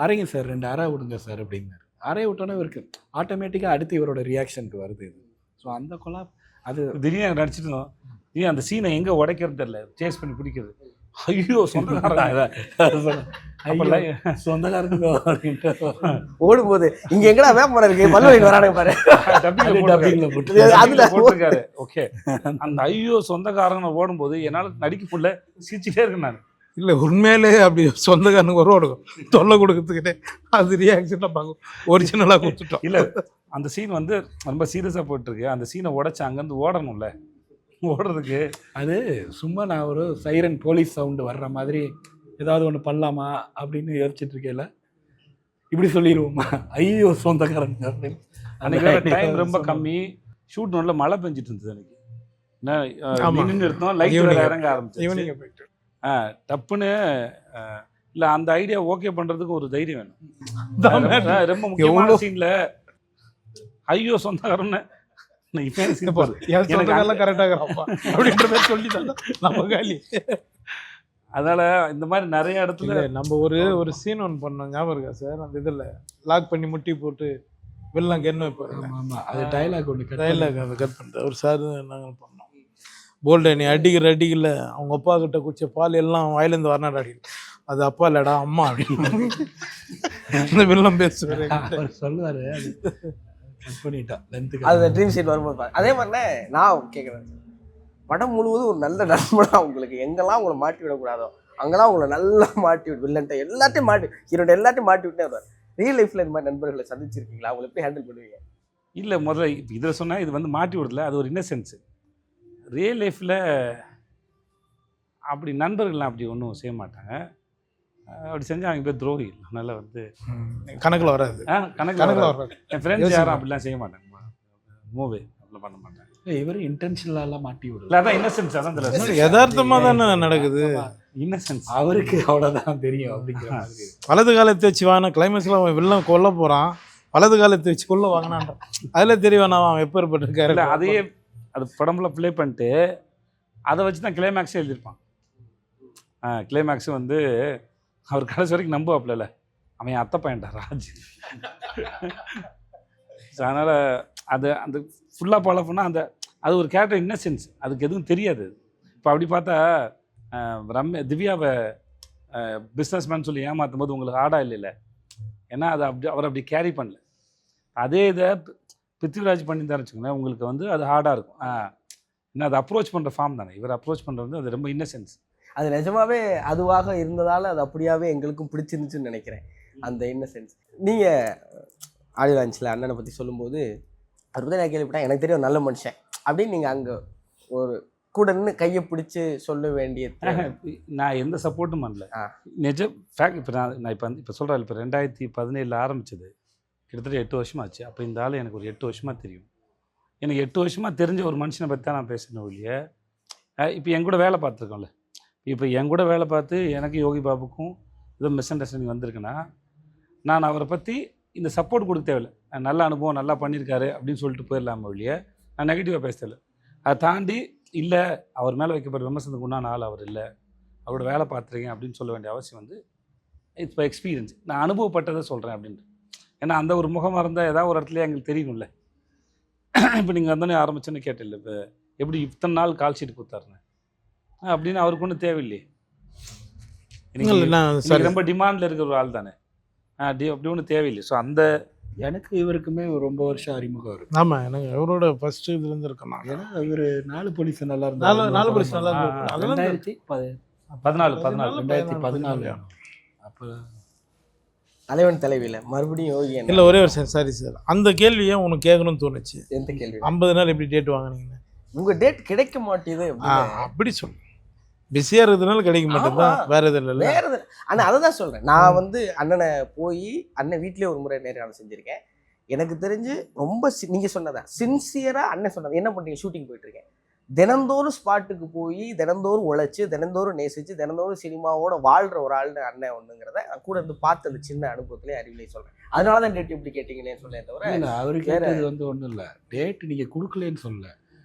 S2: அரைங்க சார், 2 அரை விடுங்க சார் அப்படின்னாரு. அரையை விட்டோன்னே இவருக்கு ஆட்டோமேட்டிக்காக அடுத்து இவரோட ரியாக்ஷனுக்கு வருது இது. ஸோ அந்த கொலா அது
S3: திடீர்னு நடிச்சிட்டு இருந்தோம். அந்த சீனை எங்கே உடைக்கிறது தெரியல, சேஸ் பண்ணி பிடிக்கிறது. ஐயோ சொந்தக்காரன்
S2: சொந்தக்காரனுக்கோ அப்படின்ட்டு
S1: ஓடும்போது இங்க எங்கடா வேப்பமரம் இருக்கு பல்வழியில் வரானுங்க பாரு.
S2: டப்பிங்ல போட்டு
S1: அதுல
S3: போட்டிருக்காரு. ஓகே, அந்த ஐயோ சொந்தக்காரன் ஓடும்போது என்னால நடிக்க முடியல, சிரிச்சுட்டே இருக்கேன் நான்.
S5: இல்லை உண்மையிலே அப்படி சொந்தக்காரனுக்கு ஒரு தொல்லை கொடுக்கறதுக்கிட்டே அது ரியாக்ஷனாக பார்க்கும், ஒரிஜினலாக கொடுத்துட்டோம்.
S3: இல்லை, அந்த சீன் வந்து ரொம்ப சீரியஸாக போயிட்டுருக்கு. அந்த சீனை உடச்சி அங்கேருந்து ஓடணும்ல, ஓடுறதுக்கு
S2: அது சும்மா நான் ஒரு சைரன் போலீஸ் சவுண்டு வர்ற மாதிரி ஏதாவது ஒன்று பண்ணலாமா அப்படின்னு யோசிச்சுட்டு இருக்கேன்ல, இப்படி சொல்லிடுவோமா ஐயோ சொந்தக்காரன் அப்படின்னு.
S3: அன்றைக்கி டைம் ரொம்ப கம்மி, ஷூட் நல்ல மழை பெஞ்சிட்டு இருந்தது அன்றைக்கி. நின்று இருந்தோம், லைட் இறங்க ஆரம்பிச்சு
S5: ஈவினிங் போயிட்டு
S3: டப்புன்னு. இல்லை, அந்த ஐடியா ஓகே பண்ணுறதுக்கு ஒரு தைரியம் வேணும். ரொம்ப முக்கியமான சீனில் ஐயோ சொந்தக்காரன்னு
S5: கரெக்டாக அப்படின்றத சொல்லி நம்ம காலி.
S3: அதனால இந்த மாதிரி நிறைய இடத்துல
S5: நம்ம ஒரு சீன் ஒன்று பண்ணோம், ஞாபகம் இருக்கா சார்? அந்த இதில் லாக் பண்ணி முட்டி போட்டு வெள்ளம் கென்னு வைப்பாரு.
S2: ஆமாம், அது டைலாக் ஒன்று
S5: டைலாக் அதை கட் பண்ணிட்டு ஒரு சார் நாங்கள் பண்ணோம். போல்டு நீ அடிக்கல அவங்க அப்பா கிட்ட குடிச்ச பால் எல்லாம் வாயிலேருந்து வரனாடா அடி, அது அப்பா இல்லடா அம்மா அப்படின்னு இந்த வெள்ளம் பேசுவார்.
S2: சொல்லுவார், அது கட் பண்ணிட்டான் லென்த்துக்கு.
S1: அது ட்ரீம் சீட் வரும்போது அதே மாதிரினே நான் கேட்குறேன், படம் முழுவதும் ஒரு நல்ல நண்பனா உங்களுக்கு எங்கெல்லாம் உங்களை மாட்டி விடக்கூடாதோ அங்கெல்லாம் உங்களை நல்லா மாட்டி விட்டு வில்லன்ட்ட எல்லாத்தையும் ஹீரோட எல்லாத்தையும் மாட்டி விட்டே வருவார். ரியல் லைஃப்ல இந்த மாதிரி நண்பர்களை சந்திச்சிருக்கீங்களா? அவங்களை எப்படி ஹேண்டில் பண்ணுவீங்க?
S3: இல்லை, முதல்ல இப்போ இதில் சொன்னால் இது வந்து மாட்டி விடல, அது ஒரு இன்னசென்ஸு. ரியல் லைஃப்பில் அப்படி நண்பர்கள்லாம் அப்படி ஒன்றும் செய்ய மாட்டாங்க. அப்படி செஞ்சால் அவங்க பேர் துரோகி. அதனால் வந்து
S5: கணக்கில் வராது.
S3: கணக்கில் வராது. என் ஃப்ரெண்ட்ஸ் யாரும் அப்படிலாம் செய்ய மாட்டாங்க, மூவி அப்படிலாம் பண்ண மாட்டாங்க.
S2: இவர் இன்டென்ஷனலாலாம் மாட்டி விடல.
S3: இல்லை, அதான் இன்னசென்ஸ். அதான்
S5: யதார்த்தமாக தானே நடக்குது.
S3: இன்னசென்ஸ்
S2: அவருக்கு அவ்வளோதான் தெரியும் அப்படிங்கிற மாதிரி.
S5: வலது காலத்தை வச்சு வாங்கினா கிளைமேக்ஸில் அவன் வெள்ளம் கொல்ல போகிறான், வலது காலத்தை வச்சு கொல்ல வாங்கினான்றான். அதில் தெரியவானா அவன் எப்பேற்பட்டிருக்காரு.
S3: இல்லை, அதையே அது படம்ல ப்ளே பண்ணிட்டு அதை வச்சு தான் கிளைமேக்ஸே எழுதியிருப்பான். கிளைமேக்ஸு வந்து அவர் கடைசி வரைக்கும் நம்புவாப்பில்ல, அவன் என் அத்தை பையன்டா ராஜ். ஸோ அதனால் அது அந்த ஃபுல்லாக ஃபாலோ பண்ணால் அது ஒரு கேரக்டர் இன்னசென்ஸ், அதுக்கு எதுவும் தெரியாது. இப்போ அப்படி பார்த்தா திவ்யாவை பிஸ்னஸ்மேன் சொல்லி ஏமாற்றும் போது உங்களுக்கு ஆடா இல்லைல்ல, ஏன்னா அது அவர் அப்படி கேரி பண்ணல. அதே இதை பிருத்திவிராஜ் பண்ணியிருந்தாருன்னு வச்சுக்கோங்களேன், உங்களுக்கு வந்து அது ஹார்டாக இருக்கும். ஏன்னா அது அப்ரோச் பண்ணுற ஃபார்ம் தானே, இவர் அப்ரோச் பண்ணுறது அது ரொம்ப இன்னசென்ஸ்.
S1: அது நிஜமாவே அதுவாக இருந்ததால் அது அப்படியாவே எங்களுக்கும் பிடிச்சிருந்துச்சுன்னு நினைக்கிறேன், அந்த இன்னசென்ஸ். நீங்கள் ஆடியோ லான்ச்சில் அண்ணனை பற்றி சொல்லும்போது அவர் பற்றி நான் கேள்விப்பட்டேன், எனக்கு தெரியும் நல்ல மனுஷன் அப்படின்னு. நீங்கள் அங்கே ஒரு கூட நின்று கையை பிடிச்சி சொல்ல வேண்டிய
S3: நான் எந்த சப்போர்ட்டும் பண்ணல. நிஜம் ஃபேக்ட். இப்போ நான் இப்போ சொல்கிறேன், இப்போ 2017 ஆரம்பிச்சது, கிட்டத்தட்ட 8 வருஷமாச்சு. அப்போ இந்த ஆள் எனக்கு ஒரு 8 வருஷமாக தெரியும். எனக்கு 8 வருஷமாக தெரிஞ்ச ஒரு மனுஷனை பற்றி தான் நான் பேசினேன் ஒழிய, இப்போ என் கூட வேலை பார்த்துருக்கோம்ல, இப்போ என் கூட வேலை பார்த்து எனக்கு யோகி பாபுக்கும் ஏதோ மிஸ் அண்டர்ஸ்டாண்டிங் வந்திருக்குன்னா நான் அவரை பற்றி இந்த சப்போர்ட் கொடுக்க தேவையில்லை. நல்ல அனுபவம், நல்லா பண்ணியிருக்காரு அப்படின்னு சொல்லிட்டு போயிடலாம ஒழிய நான் நெகட்டிவாக பேச தேவையில்லை. அதை தாண்டி இல்லை அவர் மேலே வைக்கப்படுற விமர்சனத்துக்கு உண்டான ஆள் அவர் இல்லை, அவரோட வேலை பார்த்துருக்கேன் அப்படின்னு சொல்ல வேண்டிய அவசியம் வந்து இப்போ எக்ஸ்பீரியன்ஸ், நான் அனுபவப்பட்டதை சொல்கிறேன் அப்படின்ட்டு. ஏன்னா அந்த ஒரு முகமாக இருந்தால் ஏதாவது ஒரு இடத்துல எங்களுக்கு தெரியணும்ல. இப்போ நீங்கள் வந்தோடனே ஆரம்பிச்சோன்னு கேட்டில்ல, இப்போ எப்படி இத்தனை நாள் கால் ஷீட் கொடுத்தாருன்னு அப்படின்னு அவருக்கு ஒன்றும் தேவையில்லையே. எனக்கு ரொம்ப டிமாண்டில் இருக்கிற ஒரு ஆள் தானே, அப்படி ஒன்றும் தேவையில்லை. ஸோ அந்த
S2: எனக்கு இவருக்குமே ரொம்ப வருஷம் அறிமுகம் வரும்.
S5: ஆமாம், எனக்கு அவரோட ஃபர்ஸ்ட் இதுலேருந்து இருக்கேன்.
S2: ஏன்னா இவர் 4 போலீஸ் நல்லா இருந்தார்.
S5: 4 போலீஸ் நல்லா இருந்தார்.
S3: 2014
S2: அப்போ
S1: தலைவன் தலைவியில் மறுபடியும் யோகி
S5: இல்லை ஒரே ஒரு சாரி சார், அந்த கேள்வியை உனக்கு கேட்கணும்னு தோணுச்சு.
S1: எந்த கேள்வி?
S5: 50 நாள் எப்படி டேட் வாங்கினீங்கன்னு.
S1: உங்கள் டேட் கிடைக்க மாட்டேது
S5: அப்படி சொல்லு, பிஸியாக இருக்கிறதுனால கிடைக்க மாட்டேங்குதான், வேறு எதுவும் இல்லை.
S1: வேறு எது? ஆனால் அதை தான் சொல்கிறேன். நான் வந்து அண்ணனை போய் அண்ணன் வீட்லேயே ஒரு முறை நேரம் செஞ்சுருக்கேன். எனக்கு தெரிஞ்சு ரொம்ப நீங்கள் சொன்னதான் சின்சியராக அண்ணன் சொன்னது, என்ன பண்ணுறீங்க, ஷூட்டிங் போயிட்டுருக்கேன், தினந்தோறும் ஸ்பாட்டுக்கு போய் தினந்தோறும் உழைச்சி தினந்தோறும் நேசித்து தினந்தோறும் சினிமாவோட வாழ்கிற ஒரு ஆள்னு அண்ணன் ஒன்றுங்கிறத நான் கூட இருந்து பார்த்தது சின்ன அனுபவத்திலே அறிவிலே சொல்கிறேன். அதனால தான் டேட் எப்படி கேட்டிங்கன்னே சொல்லேன் தவிர
S2: அவருக்கு கேட்டது வந்து ஒன்றும் இல்லை, டேட் நீங்கள் கொடுக்கலன்னு சொல்லல,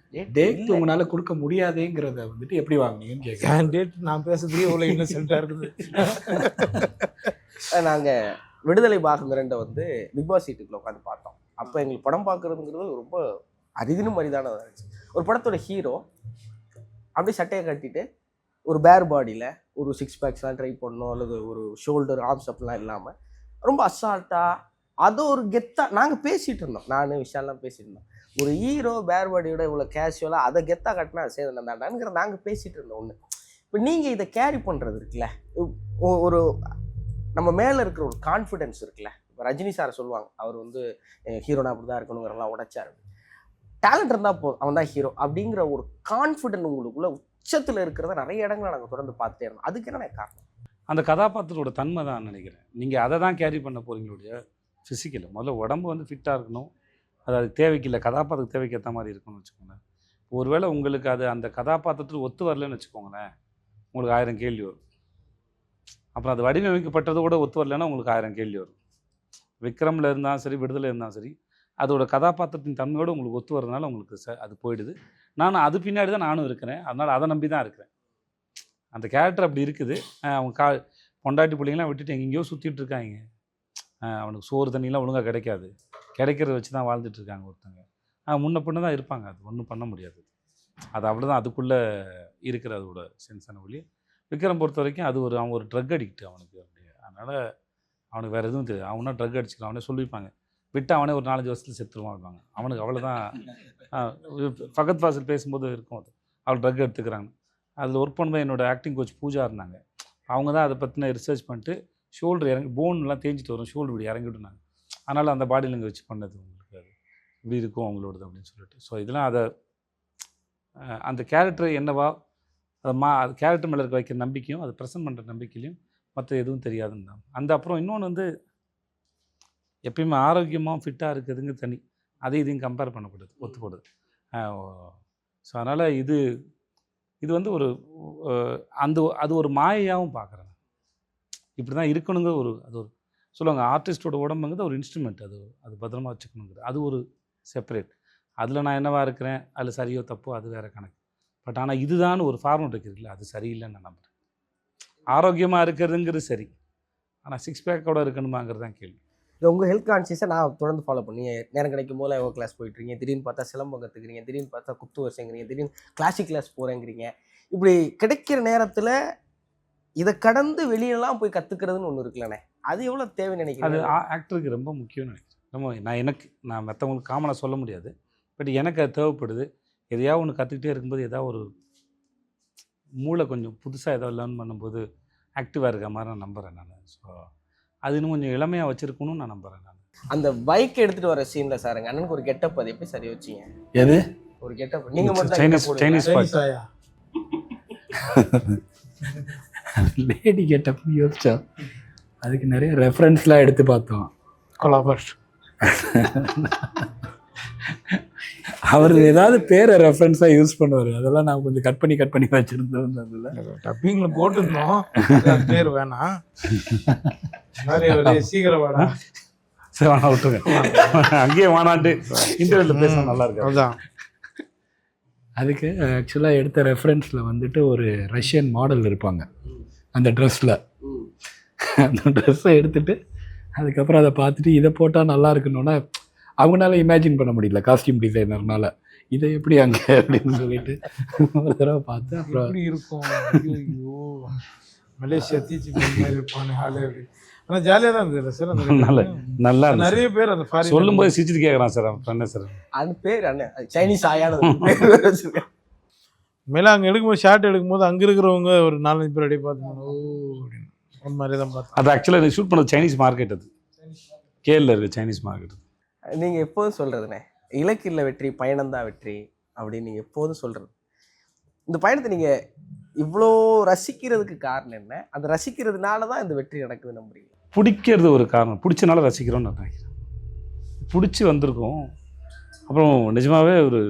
S2: டேட் உங்களால கொடுக்க முடியாதேங்கிறத வந்துட்டு எப்படி வாங்கினீங்கன்னு கேட்குறேன்.
S5: டேட் நான் பேசுறதுக்கே இவ்வளோ இன்னசென்ட்டாக இருக்குது.
S1: நாங்கள் விடுதலை பாகம் 2 வந்து பிக் பாஸ் சீட்டுக்குள்ள உட்காந்து பார்த்தோம். அப்போ எங்களுக்கு படம் பார்க்குறதுங்கிறது ரொம்ப அரிதினும் அரிதானதாக இருந்துச்சு. ஒரு படத்தோட ஹீரோ அப்படியே சட்டையை கட்டிட்டு ஒரு பேர் பாடியில் ஒரு 6 பேக்ஸ்லாம் ட்ரை பண்ணணும், அல்லது ஒரு ஷோல்டர் ஆர்ம்ஸ் அப்படிலாம் இல்லாமல் ரொம்ப அசால்ட்டாக அது ஒரு கெத்தாக நாங்கள் பேசிகிட்டு இருந்தோம். நான் விஷயம்லாம் பேசிட்டு இருந்தோம். ஒரு ஹீரோ பேர் பாடியோட இவ்வளோ கேஷுவலாக அதை கெத்தாக கட்டினா சேதனம் தாண்டாங்கிற நாங்கள் பேசிகிட்டு இருந்தோம் ஒன்று. இப்போ நீங்கள் இதை கேரி பண்ணுறது இருக்குல்ல, ஒரு நம்ம மேலே இருக்கிற ஒரு கான்ஃபிடென்ஸ் இருக்குல்ல. இப்போ ரஜினி சாரை சொல்லுவாங்க, அவர் வந்து ஹீரோனா அப்படி தான் இருக்கணுங்கிறலாம் உடைச்சாரு. டேலண்ட் இருந்தால் போதும், அவன் தான் ஹீரோ அப்படிங்கிற ஒரு கான்ஃபிடென்ட் உங்களுக்குள்ள உச்சத்தில் இருக்கிறத நிறைய இடங்களை நாங்கள் தொடர்ந்து பார்த்துட்டே இருந்தோம். அதுக்கு என்ன காரணம்?
S3: அந்த கதாபாத்திரோட தன்மை தான் நினைக்கிறேன். நீங்கள் அதை தான் கேரி பண்ண போகிறீங்களுடைய ஃபிசிக்கல். முதல்ல உடம்பு வந்து ஃபிட்டாக இருக்கணும், அது அதுக்கு தேவைக்கு இல்லை, கதாபாத்திரத்துக்கு தேவைக்கு ஏற்ற மாதிரி இருக்கணும்னு வச்சுக்கோங்களேன். ஒருவேளை உங்களுக்கு அது அந்த கதாபாத்திரத்துக்கு ஒத்து வரலன்னு வச்சுக்கோங்களேன், உங்களுக்கு 1000 கேள்வி வரும். அப்புறம் அது வடிவமைக்கப்பட்டது கூட ஒத்து வரலன்னா உங்களுக்கு 1000 கேள்வி வரும். விக்ரமில் இருந்தாலும் சரி, விடுதலை இருந்தாலும் சரி, அதோட கதாபாத்திரத்தின் தன்மையோடு உங்களுக்கு ஒத்து வரதுனால உங்களுக்கு அது போயிடுது. நானும் அது பின்னாடி தான் நானும் இருக்கிறேன், அதனால் அதை நம்பி தான் இருக்கிறேன். அந்த கேரக்டர் அப்படி இருக்குது. அவங்க பொண்டாட்டி பிள்ளைங்களாம் விட்டுட்டு எங்கெங்கேயோ சுற்றிட்டு இருக்காங்க. அவனுக்கு சோறு தண்ணிலாம் ஒழுங்காக கிடைக்காது, கிடைக்கிறத வச்சு தான் வாழ்ந்துட்டு இருக்காங்க ஒருத்தங்க. முன்ன பின்ன தான் இருப்பாங்க, அது ஒன்றும் பண்ண முடியாது. அது அவ்வளோதான், அதுக்குள்ளே இருக்கிற அதோட சென்ஸான ஒளி. விக்ரம் பொறுத்த வரைக்கும் அது அவன் ஒரு ட்ரக் அடிக்ட் அவனுக்கு. அப்படியே அதனால் அவனுக்கு வேறு எதுவும் தெரியாது. அவனா ட்ரக் அடிச்சுக்கலாம், அவனே சொல்லியிருப்பாங்க, விட்டு அவனே ஒரு 4-5 வருஷத்தில் செத்துருவான் இருப்பாங்க. அவனுக்கு அவ்வளோதான். ஃபகத் ஃபாசில் பேசும்போது இருக்கும், அது அவள் ட்ரக் எடுத்துக்கிறாங்க. அதில் ஒர்க் பண்ணும்போது என்னோடய ஆக்டிங் கோச் பூஜா இருந்தாங்க. அவங்க தான் அதை பற்றின ரிசர்ச் பண்ணிட்டு ஷோல்டர் இறங்கி போன்லாம் தேஞ்சிட்டு வரும், ஷோல்டர் இப்படி இறங்கி விட்டுனாங்க. அதனால் அந்த பாடியில் இங்கே வச்சு பண்ணது உங்களுக்கு அது இப்படி இருக்கும் அவங்களோடது அப்படின்னு சொல்லிட்டு. ஸோ இதெல்லாம் அதை அந்த கேரக்டர் என்னவா அது கேரக்டர் மேலே இருக்க வைக்கிற நம்பிக்கையும் அது ப்ரெசென்ட் பண்ணுற நம்பிக்கையிலையும் மற்ற எதுவும் தெரியாதுன்னு தான். அந்த அப்புறம் இன்னொன்று வந்து எப்பயுமே ஆரோக்கியமாக ஃபிட்டாக இருக்கிறதுங்க தனி, அதையும் இதையும் கம்பேர் பண்ணக்கூடாது, ஒத்துக்கூடாது. ஸோ அதனால் இது வந்து ஒரு அது ஒரு மாயையாகவும் பார்க்குறேன். இப்படி தான் இருக்கணுங்கிற அது ஒரு சொல்லுவாங்க, ஆர்டிஸ்டோட உடம்புங்கிறது ஒரு இன்ஸ்ட்ருமெண்ட், அது பத்திரமா வச்சுக்கணுங்கிறது அது ஒரு செப்பரேட். அதில் நான் என்னவா இருக்கிறேன், அதில் சரியோ தப்போ அது வேறு கணக்கு. பட் ஆனால் இதுதான் ஒரு ஃபார்மெட் இருக்குதுல்ல, அது சரியில்லைன்னு நான் நம்புகிறேன். ஆரோக்கியமாக இருக்கிறதுங்கிறது சரி, ஆனால் 6 பேக்கோட இருக்கணுமாங்கிறது தான் கேள்வி.
S1: உங்கள் ஹெல்த் கான்சியஸை நான் தொடர்ந்து ஃபாலோ பண்ணி நேரம் கிடைக்கும் போது யோகா கிளாஸ் போயிட்டுருக்கீங்க, திடீர்னு பார்த்தா சிலம்பம் கற்றுக்குறீங்க, திடீர்னு பார்த்தா குத்து வரிசைங்கிறீங்க, திடீர்னு கிளாசிக் கிளாஸ் போகிறேங்கிறீங்க. இப்படி கிடைக்கிற நேரத்தில் இதை கடந்து வெளியெல்லாம் போய் கற்றுக்கிறதுன்னு ஒன்று இருக்குல்லண்ணே, அது எவ்வளோ தேவை நினைக்கிறேன்?
S3: அது ஆக்டருக்கு ரொம்ப முக்கியம்னு நினைக்கிறேன். நான் மற்றவங்களுக்கு காமனாக சொல்ல முடியாது, பட் எனக்கு அது தேவைப்படுது. எதையாவது ஒன்று கற்றுக்கிட்டே இருக்கும்போது ஏதாவது ஒரு மூளை கொஞ்சம் புதுசாக ஏதாவது லேர்ன் பண்ணும்போது ஆக்டிவாக இருக்க மாதிரி நான் நம்புகிறேன் நான். ஸோ அது இன்னும் கொஞ்சம் இளமையாக வச்சுருக்கணும்னு நான் நம்புகிறேன் நான்.
S1: அந்த பைக் எடுத்துகிட்டு வர சீனில் சாருங்க அண்ணனுக்கு ஒரு கெட்டப், அது எப்படி சரி வச்சிங்க?
S2: எது
S1: ஒரு கெட்டப் நீங்கள் மட்டும்
S3: சைனீஸ்
S2: லேடி கெட்டப் யோசிச்சா அதுக்கு நிறைய ரெஃபரன்ஸ்லாம் எடுத்து பார்த்தோம்.
S5: கொலாபர்
S2: அவர் ஏதாவது பேரை ரெஃபரன்ஸாக யூஸ் பண்ணுவார், அதெல்லாம் நான் கொஞ்சம் கட் பண்ணி வச்சுருந்தோம். அதில்
S5: டப்பிங்கில் போட்டிருந்தோம், பேர் வேணாம், சீக்கிரம் வேணாம்,
S3: சரி வேணா விட்டுருங்க, அங்கேயே வேணான்ட்டு இன்டர்வியூவில் பேச நல்லா இருக்கு.
S5: அதுதான்
S2: அதுக்கு ஆக்சுவலாக எடுத்த ரெஃபரன்ஸில் வந்துட்டு ஒரு ரஷ்யன் மாடல் இருப்பாங்க அந்த ட்ரெஸ்ஸில். அந்த ட்ரெஸ்ஸை எடுத்துகிட்டு அதுக்கப்புறம் அதை பார்த்துட்டு இதை போட்டால் நல்லா இருக்கணும்னா அவங்களால இமேஜின் பண்ண முடியல, காஸ்டியூம் டிசைனர்னால இதை எப்படி அங்கே அப்படின்னு சொல்லிட்டு ஒரு தடவை பார்த்து அப்புறம்
S5: எப்படி இருக்கும். ஐயோ மலேசியா தீச்சி மாதிரி இருப்பானே ஆளு. ஆனால் ஜாலியாக தான் இருந்தது சார்.
S3: நல்லா
S5: நிறைய பேர் அந்த
S3: சொல்லும்போது சிரிச்சுட்டு கேட்குறான் சார். அண்ணன் சார்
S1: அந்த பேர் அண்ணன் சைனீஸ் ஆயான
S5: மேலே அங்கே எடுக்கும்போது ஷார்ட் எடுக்கும்போது அங்கே இருக்கிறவங்க ஒரு 4-5 பேர் அப்படியே பார்த்துக்கணும், ஓ அப்படின்னு ஒரு மாதிரி தான் பார்த்தேன்.
S3: அது ஆக்சுவலாக ஷூட் பண்ணது சைனீஸ் மார்க்கெட், அது கேரளில் இருக்குது சைனீஸ் மார்க்கெட்.
S1: நீங்கள் எப்போதும் சொல்கிறதுண்ணே, இலக்கில் வெற்றி பயணம்தான் வெற்றி அப்படின்னு நீங்கள் எப்போதும் சொல்கிறது. இந்த பயணத்தை நீங்கள் இவ்வளோ ரசிக்கிறதுக்கு காரணம் என்ன? அந்த ரசிக்கிறதுனால தான் இந்த வெற்றி நடக்குது நம்புறீங்க?
S3: பிடிக்கிறது ஒரு காரணம், பிடிச்சனால ரசிக்கிறோன்னு நான் நினைக்கிறேன். பிடிச்சி வந்திருக்கோம். அப்புறம் நிஜமாகவே ஒரு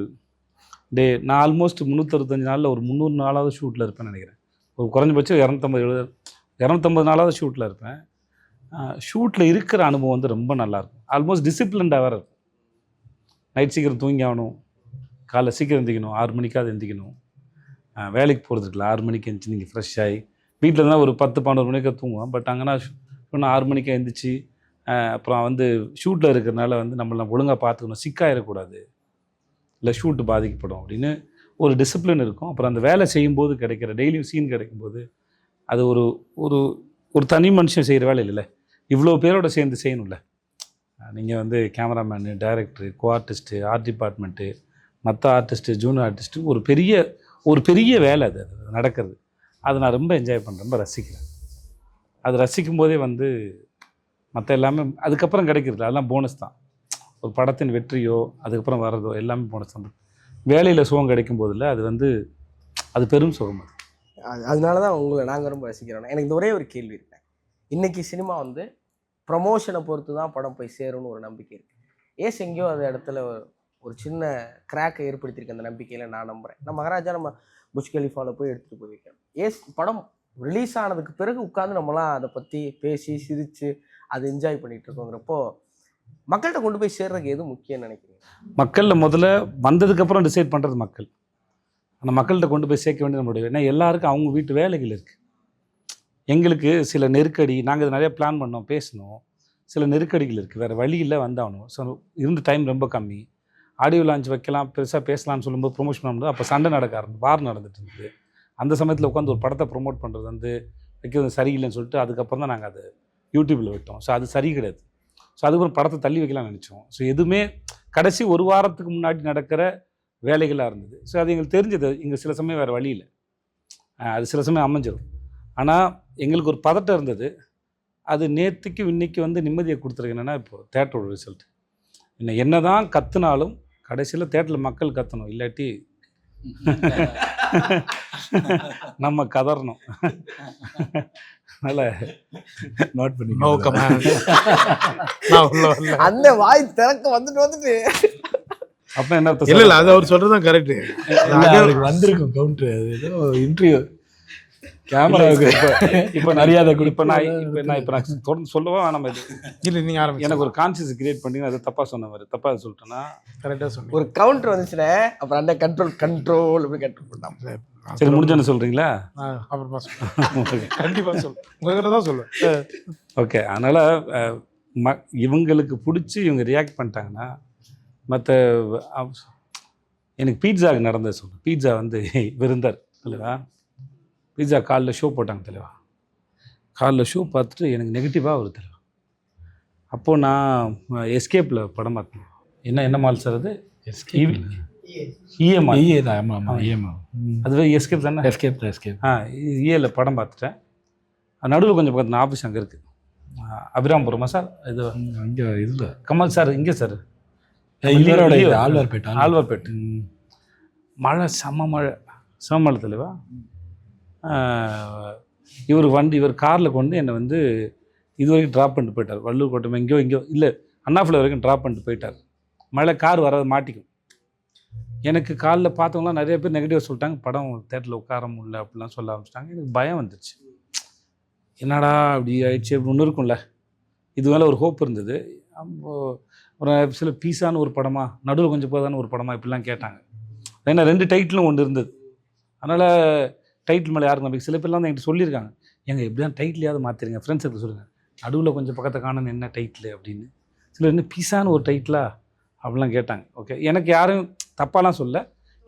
S3: நான் ஆல்மோஸ்ட் 365 நாளில் ஒரு 300 நாளாவது ஷூட்டில் இருப்பேன்னு நினைக்கிறேன். ஒரு குறைஞ்சபட்சம் 250 நாளாவது ஷூட்டில் இருப்பேன். ஷூட்டில் இருக்கிற அனுபவம் வந்து ரொம்ப நல்லாயிருக்கும். ஆல்மோஸ்ட் டிசிப்ளின்டாக வேறு இருக்கும். நைட் சீக்கிரம் தூங்கி ஆகணும், காலைல சீக்கிரம் எந்திக்கணும், 6 மணிக்காவது எந்திக்கணும். வேலைக்கு போகிறதுக்குல 6 மணிக்கு எழுந்துச்சு நீங்கள் ஃப்ரெஷ் ஆகி வீட்டில் இருந்தால் ஒரு 10-12 மணிக்கு தூங்குவோம். பட் அங்கேனா 6 மணிக்கு எழுந்திரிச்சு அப்புறம் வந்து ஷூட்டில் இருக்கிறனால வந்து நம்மளை ஒழுங்காக பார்த்துக்கணும், சிக்காயிடக்கூடாது, இல்லை ஷூட்டு பாதிக்கப்படும் அப்படின்னு ஒரு டிசிப்ளின் இருக்கும். அப்புறம் அந்த வேலை செய்யும்போது கிடைக்கிற டெய்லியும் சீன் கிடைக்கும்போது அது ஒரு ஒரு ஒரு தனி மனுஷன் செய்கிற வேலை இல்லைல்ல, இவ்வளோ பேரோட சேர்ந்து செய்யணும்ல. நீங்கள் வந்து கேமராமேனு, டைரக்டரு, கோ ஆர்டிஸ்ட்டு, ஆர்ட் டிபார்ட்மெண்ட்டு, மற்ற ஆர்டிஸ்ட்டு, ஜூனியர் ஆர்டிஸ்ட்டு, ஒரு பெரிய வேலை அது நடக்கிறது. அதை நான் ரொம்ப என்ஜாய் பண்ணுறேன், ரொம்ப ரசிக்கிறேன். அது ரசிக்கும் போதே வந்து மற்ற எல்லாமே அதுக்கப்புறம் கிடைக்கிறது அதெல்லாம் போனஸ் தான். ஒரு படத்தின் வெற்றியோ அதுக்கப்புறம் வர்றதோ எல்லாமே போனஸ் தான். வேலையில் சுகம் கிடைக்கும் போதில்ல, அது வந்து அது பெரும் சுகம்.
S1: அதனால தான் உங்களை நாங்கள் ரொம்ப ரசிக்கிறோம். எனக்கு இந்த ஒரே ஒரு கேள்வி இருக்கேன். இன்றைக்கி சினிமா வந்து ப்ரமோஷனை பொறுத்து தான் படம் போய் சேரும்னு ஒரு நம்பிக்கை இருக்குது. ஏஸ் எங்கேயோ அந்த இடத்துல ஒரு சின்ன கிராக்கை ஏற்படுத்தியிருக்க அந்த நம்பிக்கையில் நான் நம்புகிறேன். நம்ம மகாராஜா நம்ம புஜ் கலிஃபாவில் போய் எடுத்துகிட்டு போய் வைக்கணும். ஏஸ் படம் ரிலீஸ் ஆனதுக்கு பிறகு உட்காந்து நம்மளாம் அதை பற்றி பேசி சிரித்து அதை என்ஜாய் பண்ணிகிட்டு இருக்கோங்கிறப்போ மக்கள்கிட்ட கொண்டு போய் சேர்றதுக்கு எது முக்கியம்னு நினைக்கிறீங்க?
S3: மக்களில் முதல்ல வந்ததுக்கப்புறம் டிசைட் பண்ணுறது மக்கள். அந்த மக்கள்கிட்ட கொண்டு போய் சேர்க்க வேண்டிய நம்மளுடைய, ஏன்னா எல்லாருக்கும் அவங்க வீட்டு வேலைகள் இருக்குது. எங்களுக்கு சில நெருக்கடி, நாங்கள் இது நிறைய பிளான் பண்ணோம், பேசணும், சில நெருக்கடிகள் இருக்குது, வேறு வழியில் வந்தாகணும். ஸோ இருந்த டைம் ரொம்ப கம்மி. ஆடியோ லான்ச் வைக்கலாம், பெருசாக பேசலாம்னு சொல்லும்போது ப்ரொமோஷன் பண்ணும்போது அப்போ சண்டை நடக்க வார் நடந்துட்டு இருந்தது. அந்த சமயத்தில் உட்காந்து ஒரு படத்தை ப்ரொமோட் பண்ணுறது வந்து வைக்கிறது சரியில்லைன்னு சொல்லிட்டு அதுக்கப்புறம் தான் நாங்கள் அதை யூடியூப்பில் விட்டோம். ஸோ அது சரி கிடையாது. ஸோ அதுக்கப்புறம் படத்தை தள்ளி வைக்கலாம்னு நினச்சோம். ஸோ எதுவுமே கடைசி ஒரு வாரத்துக்கு முன்னாடி நடக்கிற வேலைகளாக இருந்தது. ஸோ அது எங்களுக்கு தெரிஞ்சது. இங்கே சில சமயம் வேறு வழி இல்லை, அது சில சமயம் அமைஞ்சிடும். ஆனால் எங்களுக்கு ஒரு பதட்டம் இருந்தது. அது நேற்றுக்கு இன்னைக்கு வந்து நிம்மதியை கொடுத்துருக்கு. என்னென்னா இப்போது தேட்டரோட ரிசல்ட் என்ன தான் கற்றுனாலும் கடைசியில் தேட்டரில் மக்கள் கத்தணும், இல்லாட்டி நம்ம கதறணும். அதனால்
S2: நோட் பண்ணி
S1: அந்த வாய் திறக்க வந்துட்டு
S3: அப்போ என்ன அர்த்தம்?
S5: இல்லை அது அவர் சொல்கிறது தான் கரெக்டு.
S2: வந்திருக்கும் கவுண்டர், அது ஏதோ இன்டர்வியூ கேமராவுக்கு
S3: இப்போ
S2: மரியாதை
S3: இப்போ நான் தொடர்ந்து சொல்லவா வேணாம்? இது
S5: இல்லை நீங்கள் ஆரம்பிச்சு.
S3: எனக்கு ஒரு கான்சியஸ் கிரியேட் பண்ணி அதை தப்பாக சொன்ன மாதிரி தப்பாக சொல்லிட்டேன்னா
S5: கரெக்டாக சொன்னேன்.
S1: ஒரு கவுண்டர் வந்துச்சுன்னா அப்புறம் அந்த கண்ட்ரோல் எப்படி கண்ட்ரோல் பண்ணலாம்?
S3: சரி, முடிஞ்சோன்னு சொல்கிறீங்களா?
S5: அப்புறமா சொல்லுங்கள், கண்டிப்பாக சொல்லுங்கள், உங்கள்கிட்ட தான் சொல்லுவேன்.
S3: ஓகே. அதனால் இவங்களுக்கு பிடிச்சி இவங்க ரியாக்ட் பண்ணிட்டாங்கன்னா மற்ற எனக்கு பீட்சாவுக்கு நடந்தது சொல்லுங்கள். பீட்சா வந்து விருந்தார் இல்லைவா? பீட்சா காலில் ஷோ போட்டாங்க தலைவா. காலில் ஷோ பார்த்துட்டு எனக்கு நெகட்டிவாக ஒரு தலைவா. அப்போது நான் எஸ்கேப்பில் படம் பார்த்தேன். என்ன மால் சார் அது? இஎம்ஐ
S2: தான். ஆமாம் ஆமாம், இஎம்ஐ.
S3: அதுவே எஸ்கேப் தானே?
S2: எஸ்கேப் தான், எஸ்கேப்.
S3: இஏல படம் பார்த்துட்டேன். நடுவில் கொஞ்சம் பக்கத்தில் ஆஃபீஸ் அங்கே இருக்குது, அபிராம்புரமா சார்? இது
S2: இங்கே இல்லை,
S3: கமல் சார் இங்கே சார்,
S2: இவரோட ஆழ்வார்பேட்டு.
S3: மழை, செம்ம மழை தலைவா. இவர் காரில் கொண்டு என்னை வந்து இது வரைக்கும் ட்ராப் பண்ணிட்டு போயிட்டார். வள்ளூர் கோட்டம் எங்கேயோ இல்லை, அண்ணாஃபில் வரைக்கும் ட்ராப் பண்ணிட்டு போயிட்டார். மழை, கார் வராது, மாட்டிக்கும். எனக்கு காலில் பார்த்தவங்களாம் நிறைய பேர் நெகட்டிவாக சொல்லிட்டாங்க. படம் தேட்டரில் உட்கார முடியல அப்படிலாம் சொல்ல ஆரம்பிச்சிட்டாங்க. எனக்கு பயம் வந்துடுச்சு. என்னடா அப்படி ஆயிடுச்சு அப்படி ஒன்று இருக்கும்ல. இது மேலே ஒரு ஹோப் இருந்தது. ஒரு சில பீஸான ஒரு படமா, நடுவில் கொஞ்சம் போதான ஒரு படமா இப்படிலாம் கேட்டாங்க. ஏன்னா 2 டைட்டிலும் ஒன்று இருந்தது. அதனால் டைட்டில் மேலே யாருக்கு நம்பிக்கை? சில பேர்லாம் தான் என்கிட்ட சொல்லியிருக்காங்க, எங்கள் எப்படியா டைட்டிலையாவது மாற்றிடுங்க, ஃப்ரெண்ட்ஸுக்கு சொல்லுங்கள், நடுவில் கொஞ்சம் பக்கத்தை காணணும் என்ன டைட்டில் அப்படின்னு. சில என்ன பீஸான ஒரு டைட்டிலா அப்படிலாம் கேட்டாங்க. ஓகே, எனக்கு யாரும் தப்பாலாம் சொல்ல.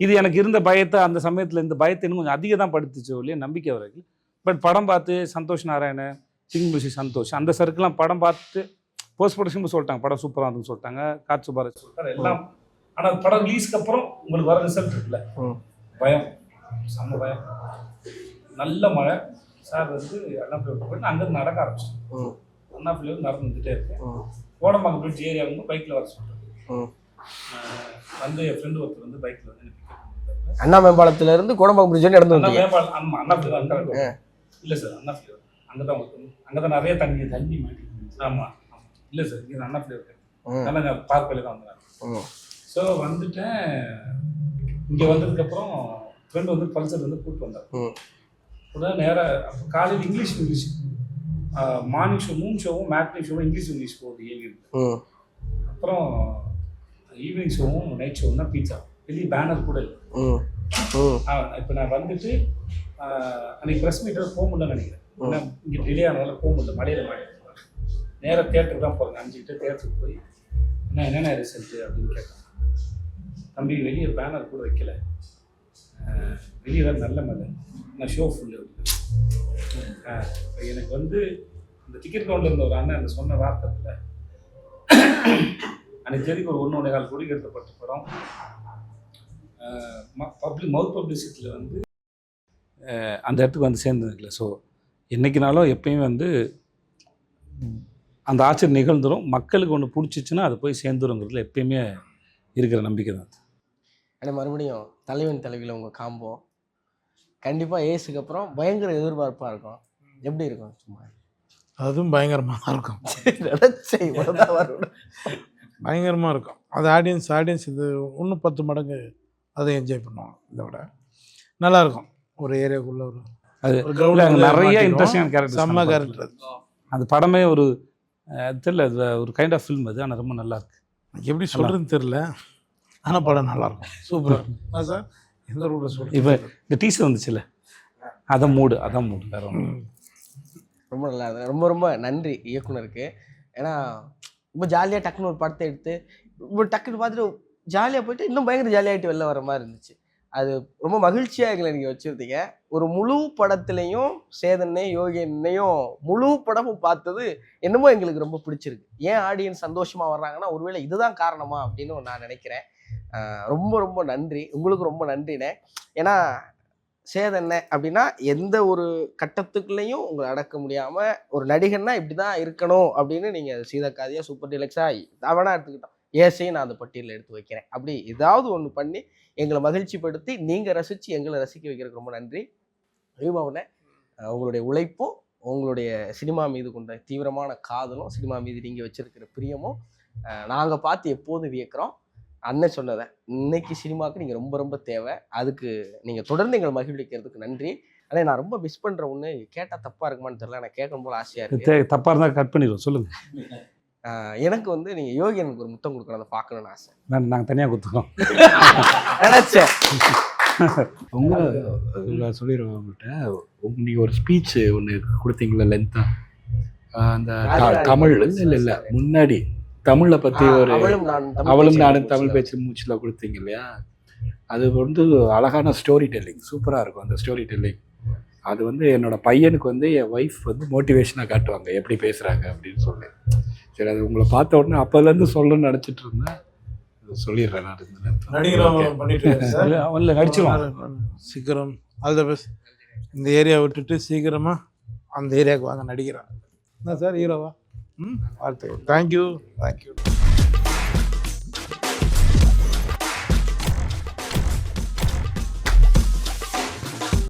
S3: இது எனக்கு இருந்த பயத்தை, அந்த சமயத்தில் இந்த பயத்தை இன்னும் கொஞ்சம் அதிகம் தான் படுத்துச்சு இல்லையா, நம்பிக்கை வரைக்கும். பட் படம் பார்த்து சந்தோஷ் நாராயணன், சிங்முஷி சந்தோஷ், அந்த சர்க்கெலாம் படம் பார்த்துட்டு போஸ்ட் ப்ரொடக்ஷன் சொல்லிட்டாங்க படம் சூப்பராக இருந்துன்னு சொல்லிட்டாங்க. காட் சுபாராஜ் சொல்லிட்டாரு எல்லாம். ஆனால் படம் ரிலீஸ்க்கு அப்புறம் உங்களுக்கு வர ரிசல்ட் இருக்குல்ல, பயம், செம்ம பயம். நல்ல மழை சார் வந்து அண்ணாப்பிள்ளை போயிட்டு அங்கேருந்து நடக்க ஆரம்பிச்சோம். அண்ணாப்பிள்ளையும் நடந்து வந்துகிட்டே இருக்கேன். கோடம்பாக்கம் பிரிட்ஜ் ஏரியா வந்து பைக்கில் வர சொல்லிட்டு வந்து என் ஃப்ரெண்டு ஒருத்தர் வந்து பைக்கில் வந்து
S1: அண்ணா மேம்பாலத்திலேருந்து கோடம்பாக்கம் பிரிட்ஜ் நடந்து வந்து
S3: அண்ணாப்பிள்ளை தான் கரெக்ட். இல்லை சார், அண்ணாப்பிள்ளை அங்கே தான் நிறைய தண்ணி மாட்டி. ஆமாம் இல்லை சார், இங்கே அண்ணாப்பிள்ளை இருக்கேன். அதனால் நான் பார்க்கல தான் வந்தேன். ஸோ வந்துட்டேன். இங்கே வந்ததுக்கப்புறம் ஃப்ரெண்டு வந்து பல்சர் வந்து கூப்பிட்டு வந்தார். உடனே நேராக அப்போ காலையில் இங்கிலீஷ் மார்னிங் ஷோ 3 ஷோவும் மேட்னிங் ஷோவும் இங்கிலீஷ் போகுது ஏவியில். அப்புறம் ஈவினிங் ஷோவும் நைட் ஷோவும் தான் பீட்சா. வெளியே பேனர் கூட இல்லை. இப்போ நான் வந்துட்டு அன்றைக்கி ப்ரெஸ் மீட்டர் போக முடியலன்னு நினைக்கிறேன். ஏன்னா இங்கே டிலே ஆனதால போக முடியல, மழையில் மாட்டிட்டு நேராக தேட்டருக்கு தான் போகிறேன். 5 தேட்டருக்கு போய் என்னென்ன ரிசல்ட்டு அப்படின்னு கேட்டேன். தம்பி வெளியே பேனர் கூட வைக்கல, வெளியே வேறு நல்ல மழை, நான் ஷோ ஃபுல்லு. எனக்கு வந்து இந்த டிக்கெட் கவுண்டில் இருந்த ஒரு அண்ணன் அந்த சொன்ன வார்த்தை அன்றைக்கு தேதிக்கு ஒரு 1.25 கோடி எடுத்தப்பட்ட படம் மவுத் பப்ளிசிட்டியில் வந்து அந்த இடத்துக்கு வந்து சேர்ந்ததில்லை. ஸோ என்றைக்குனாலும் எப்பயும் வந்து அந்த ஆச்சரியம் நிகழ்ந்துடும். மக்களுக்கு ஒன்று பிடிச்சிச்சின்னா அது போய் சேர்ந்துருங்கிறதுல எப்பயுமே இருக்கிற நம்பிக்கை தான்.
S1: ஆனால் மறுபடியும் தலைவன் தலைவியில் உங்கள் காம்போ கண்டிப்பாக ஏசுக்கு அப்புறம் பயங்கர எதிர்பார்ப்பாக இருக்கும். எப்படி இருக்கும்? சும்மா
S5: அதுவும் பயங்கரமாக தான் இருக்கும்.
S1: நினச்சேன் இவ்வளோதான் வரும்.
S5: பயங்கரமாக இருக்கும். அது ஆடியன்ஸ் இது இன்னும் 10 மடங்கு அதை என்ஜாய் பண்ணுவாங்க. இதை விட நல்லாயிருக்கும். ஒரு ஏரியாவுக்குள்ளே
S3: அது நிறைய இன்ட்ரெஸ்டிங்கான கேரக்டர்,
S5: செம்ம கேரக்டர்.
S3: அந்த படமே ஒரு தெரியல, அது ஒரு கைண்ட் ஆஃப் ஃபில்ம் அது. ஆனால் ரொம்ப நல்லாயிருக்கு.
S5: எப்படி சொல்கிறதுன்னு தெரில, ஆனால் படம் நல்லாயிருக்கும். சூப்பராக சார். எந்த ரூட்டில் சொல்கிறேன்.
S3: இப்போ இந்த டீசர் வந்துச்சுல்ல, அதான் மூடு வேறு ஒன்று.
S1: ரொம்ப நல்லா இருந்தது. ரொம்ப ரொம்ப நன்றி இயக்குனருக்கு. ஏன்னா ரொம்ப ஜாலியாக டக்குன்னு ஒரு படத்தை எடுத்து ரொம்ப டக்குன்னு பார்த்துட்டு ஜாலியாக போயிட்டு இன்னும் பயங்கர ஜாலியாகிட்டு வெளில வர மாதிரி இருந்துச்சு. அது ரொம்ப மகிழ்ச்சியாக எங்களை நீங்கள் வச்சுருந்தீங்க. ஒரு முழு படத்துலையும் சேதனை யோகியனையும் முழு படமும் பார்த்தது என்னமோ எங்களுக்கு ரொம்ப பிடிச்சிருக்கு. ஏன் ஆடியன்ஸ் சந்தோஷமாக வர்றாங்கன்னா ஒருவேளை இதுதான் காரணமா அப்படின்னு நான் நினைக்கிறேன். ரொம்ப ரொம்ப நன்றி. உங்களுக்கு ரொம்ப நன்றிண்ணே. ஏன்னா சேதனை அப்படின்னா எந்த ஒரு கட்டத்துக்குள்ளேயும் உங்களை அடக்க முடியாமல் ஒரு நடிகர்னா இப்படி தான் இருக்கணும் அப்படின்னு நீங்கள் சீதக்காதியாக சூப்பர் டீலக்ஸாக அவனா எடுத்துக்கிட்டோம். ஏசையும் நான் அந்த பட்டியலில் எடுத்து வைக்கிறேன். அப்படி ஏதாவது ஒன்று பண்ணி எங்களை மகிழ்ச்சிப்படுத்தி நீங்கள் ரசித்து எங்களை ரசிக்க வைக்கிறதுக்கு ரொம்ப நன்றி. ரீமாவுண்ணே, உங்களுடைய உழைப்பும் உங்களுடைய சினிமா மீது கொண்ட தீவிரமான காதலும் சினிமா மீது நீங்கள் வச்சுருக்கிற பிரியமும் நாங்கள் பார்த்து எப்போதும் வியக்கிறோம். அண்ணன் சொன்னதை இன்னைக்கு சினிமாவுக்கு நீங்கள் ரொம்ப ரொம்ப தேவை. அதுக்கு நீங்கள் தொடர்ந்து எங்களை மகிழ்விக்கிறதுக்கு நன்றி. ஆனால் நான் ரொம்ப மிஸ் பண்ணுற ஒன்று கேட்டால் தப்பாக இருக்குமான்னு தெரியல, எனக்கு கேட்கணும் போல் ஆசையாக இருக்குது.
S3: தப்பாக இருந்தால் கட் பண்ணிடுவோம், சொல்லுங்கள்.
S1: எனக்கு வந்து நீங்கள் யோகி எனக்கு ஒரு முத்தம் கொடுக்கணும், அதை பார்க்கணுன்னு ஆசை.
S3: நாங்கள் தனியாக கொடுத்துக்கோம்
S1: நினச்சேன்.
S2: உங்களை சொல்லிடுவேன் உங்கள்கிட்ட. நீங்கள் ஒரு ஸ்பீச் ஒன்று கொடுத்தீங்களா லென்த்தாக, அந்த தமிழ் இல்லை முன்னாடி தமிழை பற்றி ஒரு அவளும் நானும் தமிழ் பேச்சு மூச்சில் கொடுத்தீங்க இல்லையா, அது வந்து அழகான ஸ்டோரி டெல்லிங், சூப்பராக இருக்கும் அந்த ஸ்டோரி டெல்லிங். அது வந்து என்னோடய பையனுக்கு வந்து என் ஒய்ஃப் வந்து மோட்டிவேஷனாக காட்டுவாங்க எப்படி பேசுகிறாங்க அப்படின்னு சொல்லி. சரி, அது உங்களை பார்த்த உடனே அப்போலேருந்து சொல்லணும்னு நினச்சிட்டு இருந்தேன். சொல்லிடுறேன்
S5: நான் நடிச்சிருவான் சீக்கிரம். All the best. இந்த ஏரியா விட்டுட்டு சீக்கிரமாக அந்த ஏரியாவுக்கு வாங்க, நடிக்கிறேன். என்ன சார் ஹீரோவா? வாழ்த்துக்கள். தேங்க்யூ.